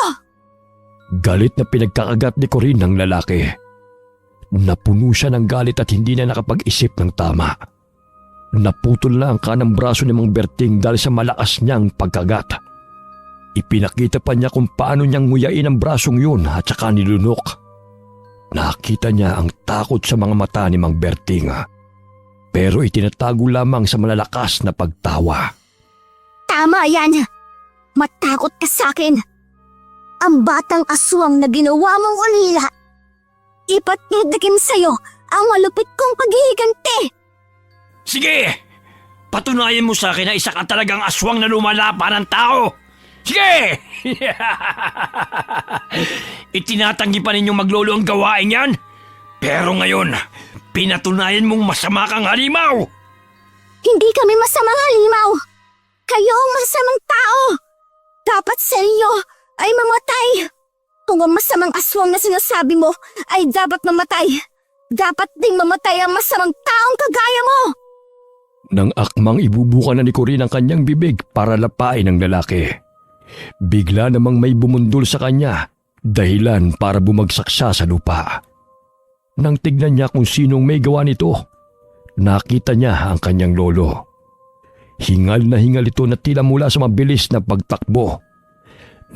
Galit na pinagkakagat ni Corinne ng lalaki. Napuno siya ng galit at hindi na nakapag-isip ng tama. Naputol na ang kanang braso ni Mang Berting dahil sa malakas niyang pagkagat. Ipinakita pa niya kung paano niyang nguyain ang brasong yun at saka nilunok. Nakita niya ang takot sa mga mata ni Mang Berting, pero itinatago lamang sa malalakas na pagtawa. Tama yan. Matakot ka sa akin. Ang batang aswang na ginawa mong ulila. Ipatitikim sa'yo ang malupit kong paghihiganti. Sige! Patunayan mo sa akin na isa ka talagang aswang na lumalapa ng tao. Sige! Itinatanggi pa ninyong maglolo ang gawain yan. Pero ngayon, pinatunayan mong masama kang halimaw. Hindi kami masamang halimaw. Kayo ang masamang tao. Dapat sa inyo ay mamatay. Kung ang masamang aswang na sinasabi mo ay dapat mamatay, dapat ding mamatay ang masamang taong kagaya mo. Nang akmang ibubuka na ni Corinne ang kanyang bibig para lapain ang lalaki, bigla namang may bumundol sa kanya, dahilan para bumagsak siya sa lupa. Nang tignan niya kung sinong may gawa nito, nakita niya ang kanyang lolo. Hingal na hingal ito na tila mula sa mabilis na pagtakbo.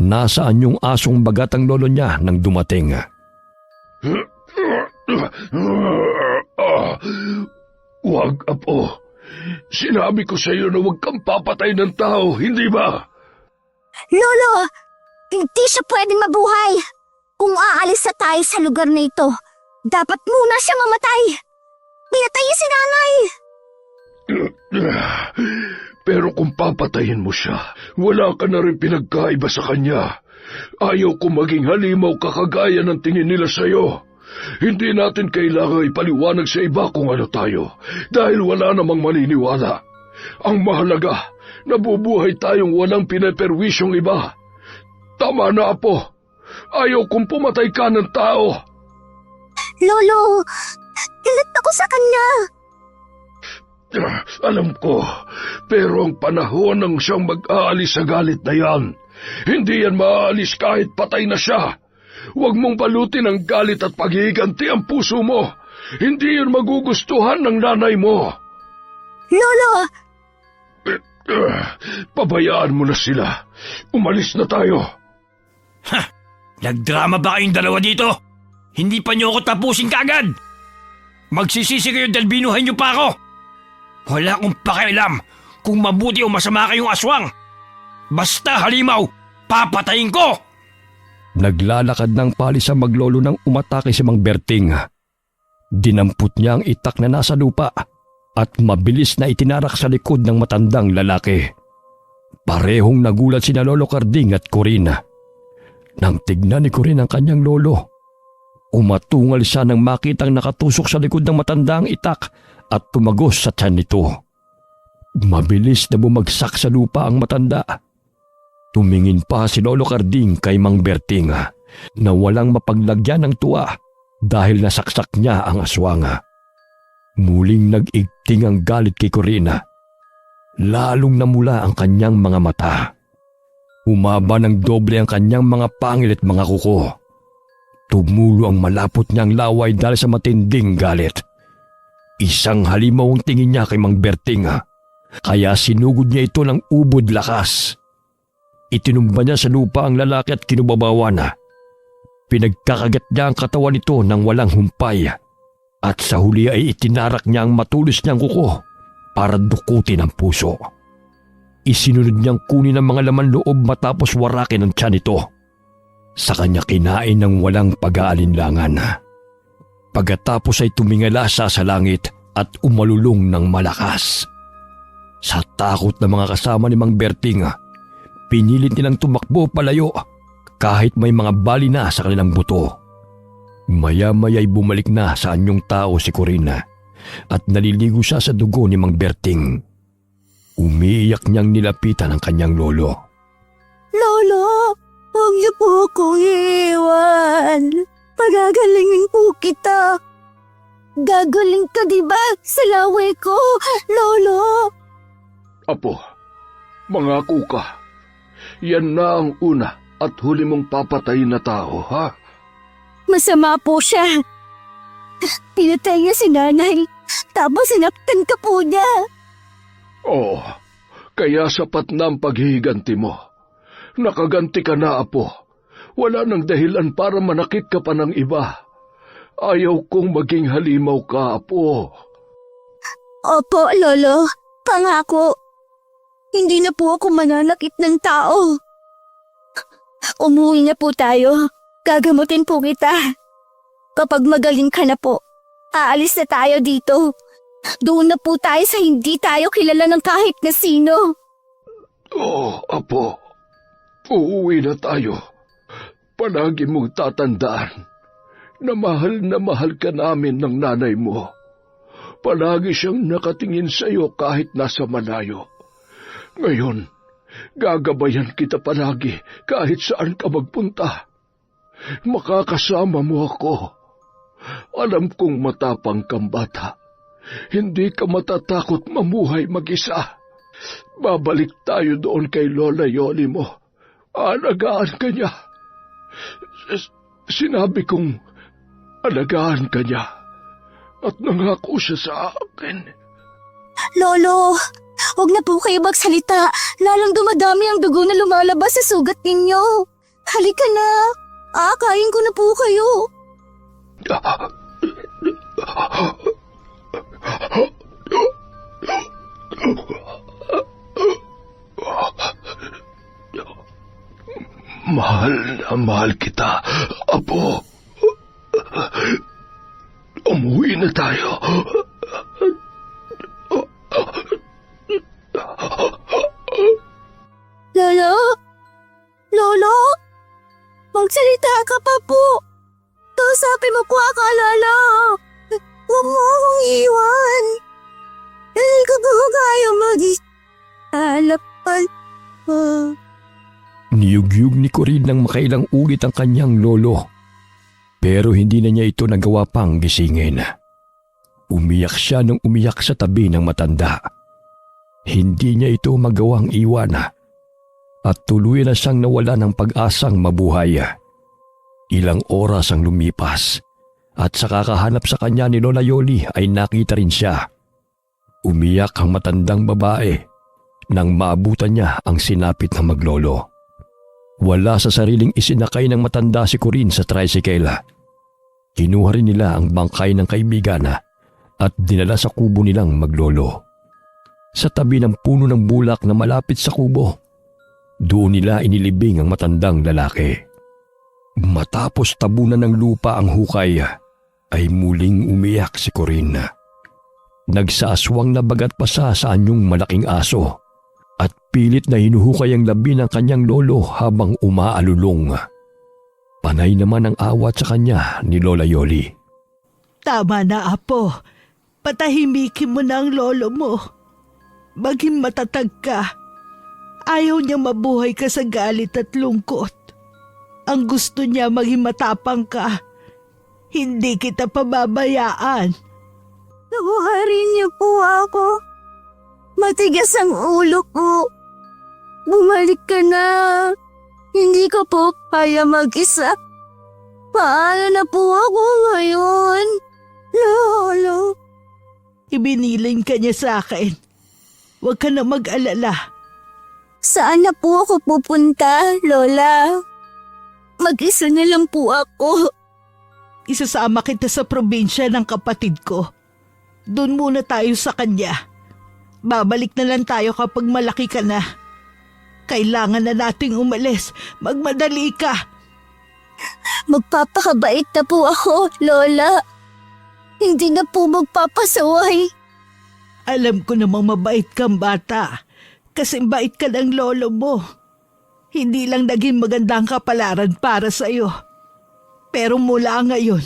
Nasaan yung asong bagat ang lolo niya nang dumating? Huwag, Apo. Sinabi ko sa iyo na huwag kang papatay ng tao, hindi ba? Lolo, hindi siya pwedeng mabuhay. Kung aalis na tayo sa lugar na ito, dapat muna siya mamatay. Pinatay si nanay. Pero kung papatayin mo siya, wala ka na rin pinagkaiba sa kanya. Ayaw ko maging halimaw kakagaya ng tingin nila sa iyo. Hindi natin kailangan ipaliwanag sa iba kung ano tayo, dahil wala namang maniniwala. Ang mahalaga, nabubuhay tayong walang pinaperwisyong iba. Tama na, Apo. Ayaw kong pumatay ka ng tao. Lolo, galit ako sa kanya. Alam ko, pero ang panahon ng siyang mag-aalis sa galit na yan. Hindi yan maaalis kahit patay na siya. Huwag mong balutin ang galit at paghihiganti ang puso mo. Hindi yun magugustuhan ng nanay mo. Lolo! Pabayaan mo na sila. Umalis na tayo. Ha! Nagdrama ba kayong dalawa dito? Hindi pa niyo ako tapusin kaagad. Magsisisi kayo dahil binuhay niyo pa ako. Wala akong pakialam kung mabuti o masama kayong aswang. Basta halimaw, papatayin ko! Naglalakad ng palis ang maglolo nang umatake si Mang Berting. Dinampot niya ang itak na nasa lupa at mabilis na itinarak sa likod ng matandang lalaki. Parehong nagulat sina Lolo Carding at Corin. Nang tignan ni Corin ang kanyang lolo, umatungal siya nang makitang nakatusok sa likod ng matandang itak at tumagos sa tiyan nito. Mabilis na bumagsak sa lupa ang matanda. Tumingin pa si Lolo Carding kay Mang Berting na walang mapaglagyan ng tuwa dahil nasaksak niya ang aswang. Muling nag-igting ang galit kay Corina. Lalong namula ang kanyang mga mata. Humaba ng doble ang kanyang mga pangil at mga kuko. Tumulo ang malapot niyang laway dahil sa matinding galit. Isang halimaw ang tingin niya kay Mang Berting, kaya sinugod niya ito ng ubod lakas. Itinumba niya sa lupa ang lalaki at kinubabawan. Pinagkakagat niya ang katawan nito ng walang humpay at sa huli ay itinarak niya ang matulis niyang kuko para dukutin ang puso. Isinunod niyang kunin ang mga laman loob matapos warakin ang tiyan nito. Sa kanya kinain ng walang pag-aalinlangan. Pagkatapos ay tumingala siya sa langit at umalulong ng malakas. Sa takot ng mga kasama ni Mang Berting, pinilit nilang tumakbo palayo kahit may mga bali na sa kanilang buto. Maya-maya'y bumalik na sa anyong tao si Corina at naliligo siya sa dugo ni Mang Berting. Umiiyak niyang nilapitan ang kanyang lolo. Lolo, huwag niyo po akong iiwan. Pagagalingin po kita. Gagaling ka diba sa laway ko, Lolo? Apo, mangako ka. Yan na ang una at huli mong papatayin na tao, ha? Masama po siya. Pinatay niya si nanay, tapos sinaktan ka po niya. Oo, kaya sapat na ang paghihiganti mo. Nakaganti ka na, Apo. Wala nang dahilan para manakit ka pa ng iba. Ayaw kong maging halimaw ka, Apo. Opo, Lolo. Pangako. Hindi na po ako mananakit ng tao. Umuwi na po tayo. Gagamutin po kita. Kapag magaling ka na po, aalis na tayo dito. Doon na po tayo sa hindi tayo kilala ng kahit na sino. Oo, Apo. Uuwi na tayo. Palagi mong tatandaan na mahal ka namin ng nanay mo. Palagi siyang nakatingin sa iyo kahit nasa malayo. Ngayon, gagabayan kita palagi kahit saan ka magpunta. Makakasama mo ako. Alam kong matapang kang bata. Hindi ka matatakot mamuhay mag-isa. Babalik tayo doon kay Lola Yoli mo. Alagaan ka niya. Sinabi kong alagaan ka niya. At nangako siya sa akin. Lolo, huwag na po kayo magsalita. Lalang dumadami ang dugo na lumalabas sa sugat ninyo. Halika na. Aakayin ko na po kayo. Mahal na mahal kita, Apo. Umuwi na tayo. Lolo? Lolo? Magsalita ka pa po. Kausapin mo po ako, Lolo. Huwag mo akong iwan. Hindi ko po kaya mag-alapal. Niyugyug ni Corin nang makailang ulit ang kanyang lolo. Pero hindi na niya ito nagawa pang gisingin. Umiyak siya nang umiyak sa tabi ng matanda. Hindi niya ito magawang iwan at tuluyan na siyang nawala ng pag-asang mabuhay. Ilang oras ang lumipas at sa kakahanap sa kanya ni Lola Yoli ay nakita rin siya. Umiyak ang matandang babae nang maabutan niya ang sinapit na maglolo. Wala sa sariling isinakay ng matanda si Corin sa tricycle. Kinuha rin nila ang bangkay ng kaibigan at dinala sa kubo nilang maglolo. sa tabi ng puno ng bulak na malapit sa kubo. Doon nila inilibing ang matandang lalaki. Matapos tabunan ng lupa ang hukay, ay muling umiyak si Corinne. Nagsaaswang na bagat pa sa anyong malaking aso at pilit na hinuhukay ang labi ng kanyang lolo habang umaalulong. Panay naman ang awat sa kanya ni Lola Yoli. Tama na, Apo. Patahimikin mo na ang lolo mo. Maging matatag ka. Ayaw niya mabuhay ka sa galit at lungkot. Ang gusto niya maging matapang ka. Hindi kita pababayaan. Tawarin niyo po ako. Matigas ang ulo ko. Bumalik ka na. Hindi ko po kaya mag-isa. Paano na po ako ngayon? Lolo. Ibiniling ka niya sa akin. Huwag ka na mag-alala. Saan na po ako pupunta, Lola? Mag-isa na lang po ako. Isasama kita sa probinsya ng kapatid ko. Doon muna tayo sa kanya. Babalik na lang tayo kapag malaki ka na. Kailangan na nating umalis. Magmadali ka. Magpapakabait na po ako, Lola. Hindi na po magpapasaway. Alam ko namang mabait kang bata. Kasi bait ka ng lolo mo. Hindi lang naging magandang kapalaran para sa'yo. Pero mula ngayon,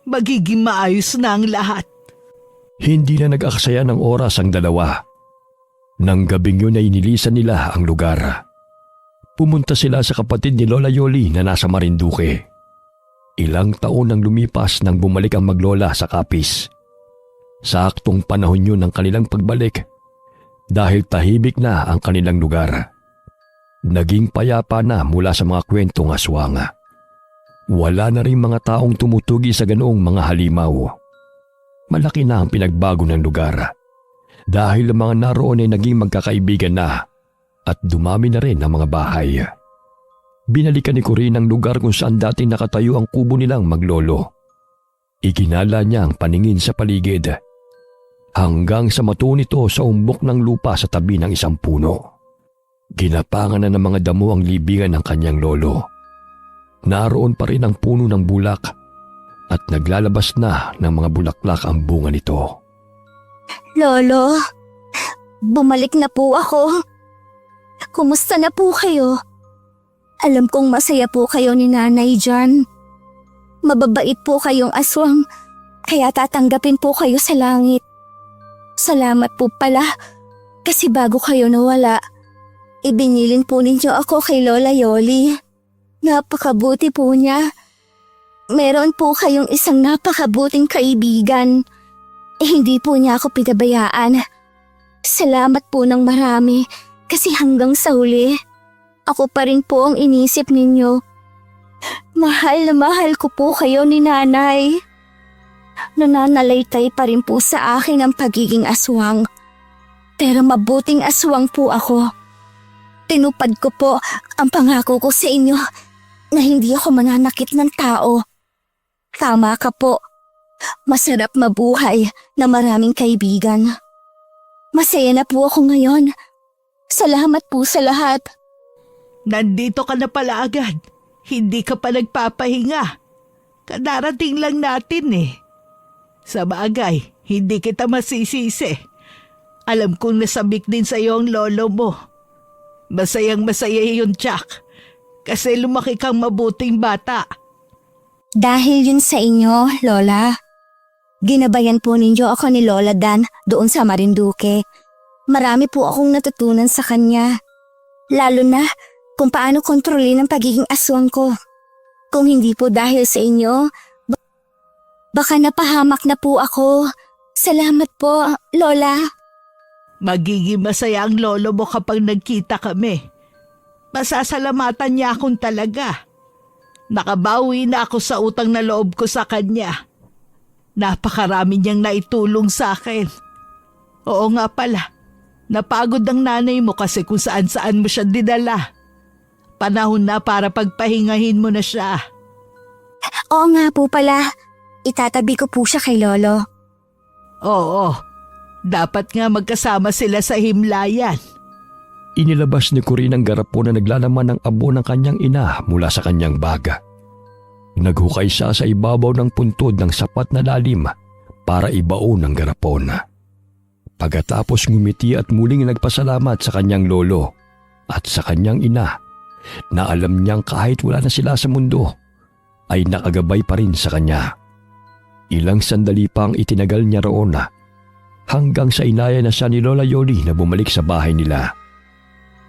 magiging maayos na ang lahat. Hindi na nag-aksaya ng oras ang dalawa. Nang gabing yun ay inilisan nila ang lugar. Pumunta sila sa kapatid ni Lola Yoli na nasa Marinduque. Ilang taon nang lumipas nang bumalik ang maglola sa Capiz. Saktong panahon yun ng kanilang pagbalik dahil tahimik na ang kanilang lugar. Naging payapa na mula sa mga kwentong aswang. Wala na rin mga taong tumutugi sa ganoong mga halimaw. Malaki na ang pinagbago ng lugar dahil ang mga naroon ay naging magkakaibigan na at dumami na rin ang mga bahay. Binalikan ni Corinne ang lugar kung saan dati nakatayo ang kubo nilang maglolo. Iginala niya ang paningin sa paligid hanggang sa matuon ito sa umbok ng lupa sa tabi ng isang puno. Ginapangan na ng mga damo ang libingan ng kanyang lolo. Naroon pa rin ang puno ng bulak at naglalabas na ng mga bulaklak ang bunga nito. Lolo, bumalik na po ako. Kumusta na po kayo? Alam kong masaya po kayo ni nanay dyan. Mababait po kayong aswang, kaya tatanggapin po kayo sa langit. Salamat po pala, kasi bago kayo nawala, ibinilin po ninyo ako kay Lola Yoli. Napakabuti po niya. Meron po kayong isang napakabuting kaibigan. Hindi po niya ako pinabayaan. Salamat po ng marami, kasi hanggang sa huli, ako pa rin po ang inisip ninyo. Mahal na mahal ko po kayo ni nanay. Nananalaytay pa rin po sa akin ang pagiging aswang. Pero mabuting aswang po ako. Tinupad ko po ang pangako ko sa inyo na hindi ako mananakit ng tao. Tama ka po. Masarap mabuhay na maraming kaibigan. Masaya na po ako ngayon. Salamat po sa lahat. Nandito ka na pala agad. Hindi ka pa nagpapahinga. Kadarating lang natin eh. Sa bagay, hindi kita masisisi. Alam kong nasabik din sa iyo ang lolo mo. Masayang masaya yun, Chuck. Kasi lumaki kang mabuting bata. Dahil yun sa inyo, Lola. Ginabayan po ninyo ako ni Lola Dan doon sa Marinduque. Marami po akong natutunan sa kanya. Lalo na kung paano kontrolin ang pagiging aswang ko. Kung hindi po dahil sa inyo, baka napahamak na po ako. Salamat po, Lola. Magiging masaya ang lolo mo kapag nagkita kami. Masasalamatan niya akong talaga. Nakabawi na ako sa utang na loob ko sa kanya. Napakarami niyang naitulong sa akin. Oo nga pala, napagod ang nanay mo kasi kung saan-saan mo siya dinala. Panahon na para pagpahingahin mo na siya. Oo nga po pala, itatabi ko po siya kay Lolo. Oo, Dapat nga magkasama sila sa himlayan. Inilabas ni Corinne ang garapon na naglalaman ng abo ng kanyang ina mula sa kanyang baga. Naghukay siya sa ibabaw ng puntod ng sapat na lalim para ibaon ang garapon. Pagkatapos ngumiti at muling nagpasalamat sa kanyang lolo at sa kanyang ina na alam niyang kahit wala na sila sa mundo ay nakagabay pa rin sa kanya. Ilang sandali pang itinagal niya roon hanggang sa inaya na siya ni Lola Yoli na bumalik sa bahay nila.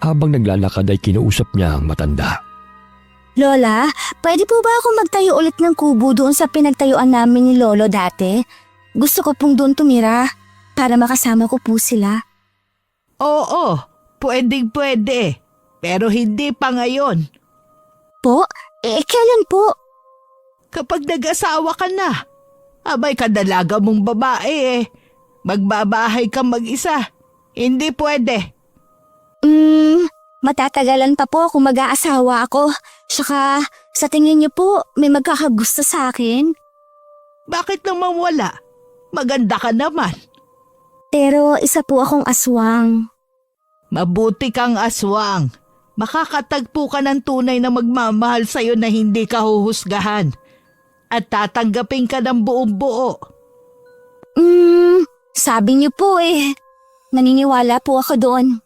Habang naglalakad ay kinausap niya ang matanda. Lola, pwede po ba ako magtayo ulit ng kubo doon sa pinagtayuan namin ni Lolo dati? Gusto ko pong doon tumira para makasama ko po sila. Oo, pwede. Pero hindi pa ngayon. Po? Kailan po? Kapag nag-asawa ka na, abay kadalaga mong babae magbabahay ka mag-isa. Hindi pwede. Matatagalan pa po kung mag-aasawa ako. Saka, sa tingin niyo po, may magkakagusto sa akin? Bakit naman wala? Maganda ka naman. Pero isa po akong aswang. Mabuti kang aswang. Makakatagpo ka ng tunay na magmamahal sa'yo na hindi ka huhusgahan. At tatanggapin ka ng buong buo. Sabi niyo po naniniwala po ako doon.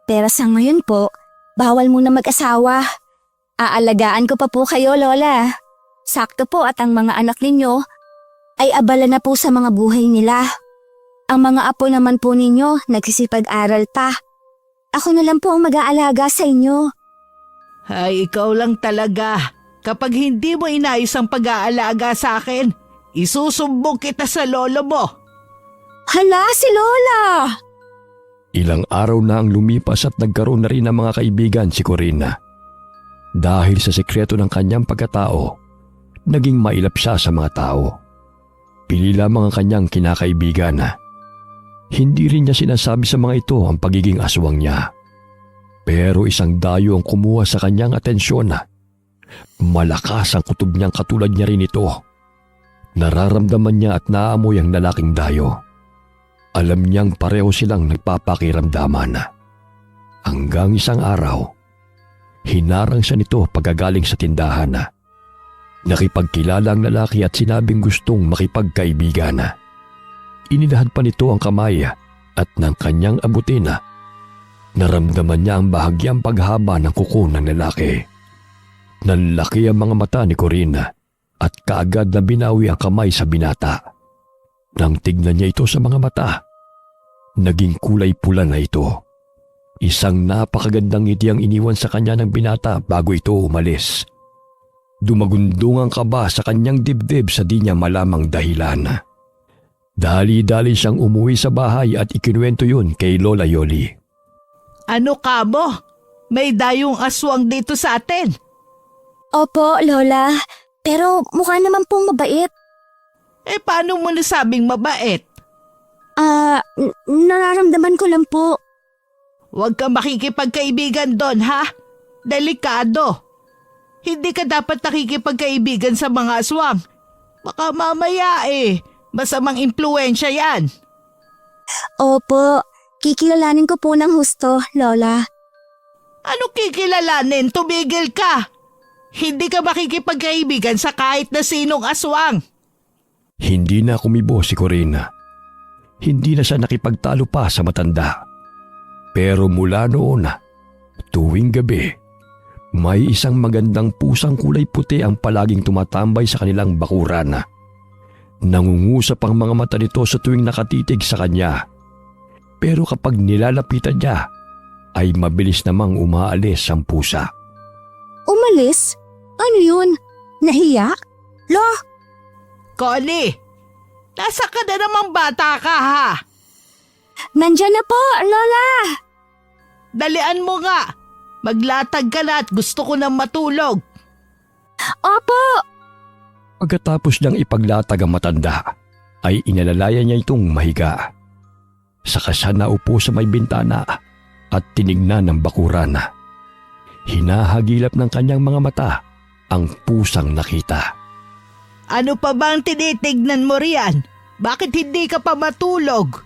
Pero sa ngayon po, bawal muna mag-asawa. Aalagaan ko pa po kayo, Lola. Sakto po at ang mga anak ninyo ay abala na po sa mga buhay nila. Ang mga apo naman po ninyo nagsisipag-aral pa. Ako na lang po ang mag-aalaga sa inyo. Ay, ikaw lang talaga. Kapag hindi mo inayos ang pag-aalaga sa akin, isusumbong kita sa lolo mo. Hala, si Lola! Ilang araw na ang lumipas at nagkaroon na rin ng mga kaibigan si Corinne. Dahil sa sekreto ng kanyang pagkatao, naging mailap siya sa mga tao. Pili lamang ang kanyang kinakaibigan. Hindi rin niya sinasabi sa mga ito ang pagiging aswang niya. Pero isang dayo ang kumuha sa kanyang atensyon. Malakas ang kutob niyang katulad niya rin ito. Nararamdaman niya at naamoy ang lalaking dayo. Alam niyang pareho silang nagpapakiramdaman. Hanggang isang araw, hinarang siya nito pagkagaling sa tindahan. Nakipagkilala ang lalaki at sinabing gustong makipagkaibigan. Inilahad pa nito ang kamay at ng kanyang abutin. Naramdaman niya ang bahagyang paghaba ng kuko ng lalaki. Nanlaki ang mga mata ni Corinne at kaagad na binawi ang kamay sa binata. Nang tignan niya ito sa mga mata, naging kulay pula na ito. Isang napakagandang ngiti ang iniwan sa kanya ng binata bago ito umalis. Dumagundong ang kaba sa kanyang dibdib sa di niya malamang dahilan. Dali-dali siyang umuwi sa bahay at ikinuwento yun kay Lola Yoli. Ano ka mo? May dayong aswang dito sa atin. Opo, Lola. Pero mukha naman pong mabait. Paano mo nasabing mabait? Nararamdaman ko lang po. Huwag kang makikipagkaibigan doon, ha? Delikado. Hindi ka dapat nakikipagkaibigan sa mga aswang. Baka mamaya masamang impluensya yan. Opo, kikilalanin ko po ng husto, Lola. Ano kikilalanin? Tumigil ka. Hindi ka makikipagkaibigan sa kahit na sinong aswang. Hindi na kumibo si Corinne. Hindi na siya nakipagtalo pa sa matanda. Pero mula noon, tuwing gabi, may isang magandang pusang kulay puti ang palaging tumatambay sa kanilang bakuran. Nangungusap ang mga mata nito sa tuwing nakatitig sa kanya. Pero kapag nilalapitan niya, ay mabilis namang umaalis ang pusa. Umalis? Ano yun? Nahiya? Lo? Connie, nasa ka na namang bata ka, ha? Nandyan na po, Lola! Dalian mo nga. Maglatag ka na at gusto ko nang matulog. Opo! Pagkatapos niyang ipaglatag ang matanda, ay inalalayan niya itong mahiga. Saka siya naupo sa may bintana at tinignan ng bakuran. Hinahagilap ng kanyang mga mata ang pusang nakita. Ano pa bang tinitignan mo riyan? Bakit hindi ka pa matulog?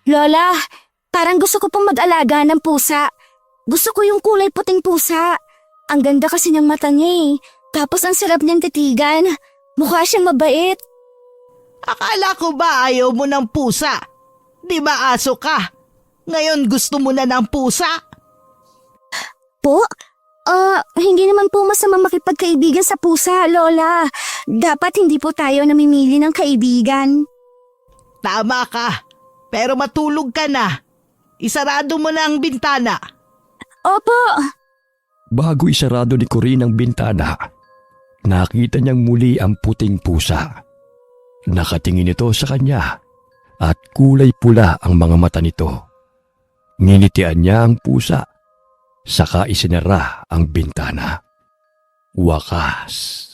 Lola, parang gusto ko pong mag-alaga ng pusa. Gusto ko yung kulay puting pusa. Ang ganda kasi ng mata niya eh. Tapos ang sarap niyang titigan. Mukha siyang mabait. Akala ko ba ayaw mo ng pusa? Di ba aso ka? Ngayon gusto mo na ng pusa? Po? Hindi naman po masama makipagkaibigan sa pusa, Lola. Dapat hindi po tayo namimili ng kaibigan. Tama ka. Pero matulog ka na. Isarado mo na ang bintana. Opo. Bago isarado ni Corinne ang bintana, nakita niyang muli ang puting pusa. Nakatingin ito sa kanya at kulay pula ang mga mata nito. Nginitian niya ang pusa, saka isinara ang bintana. Wakas.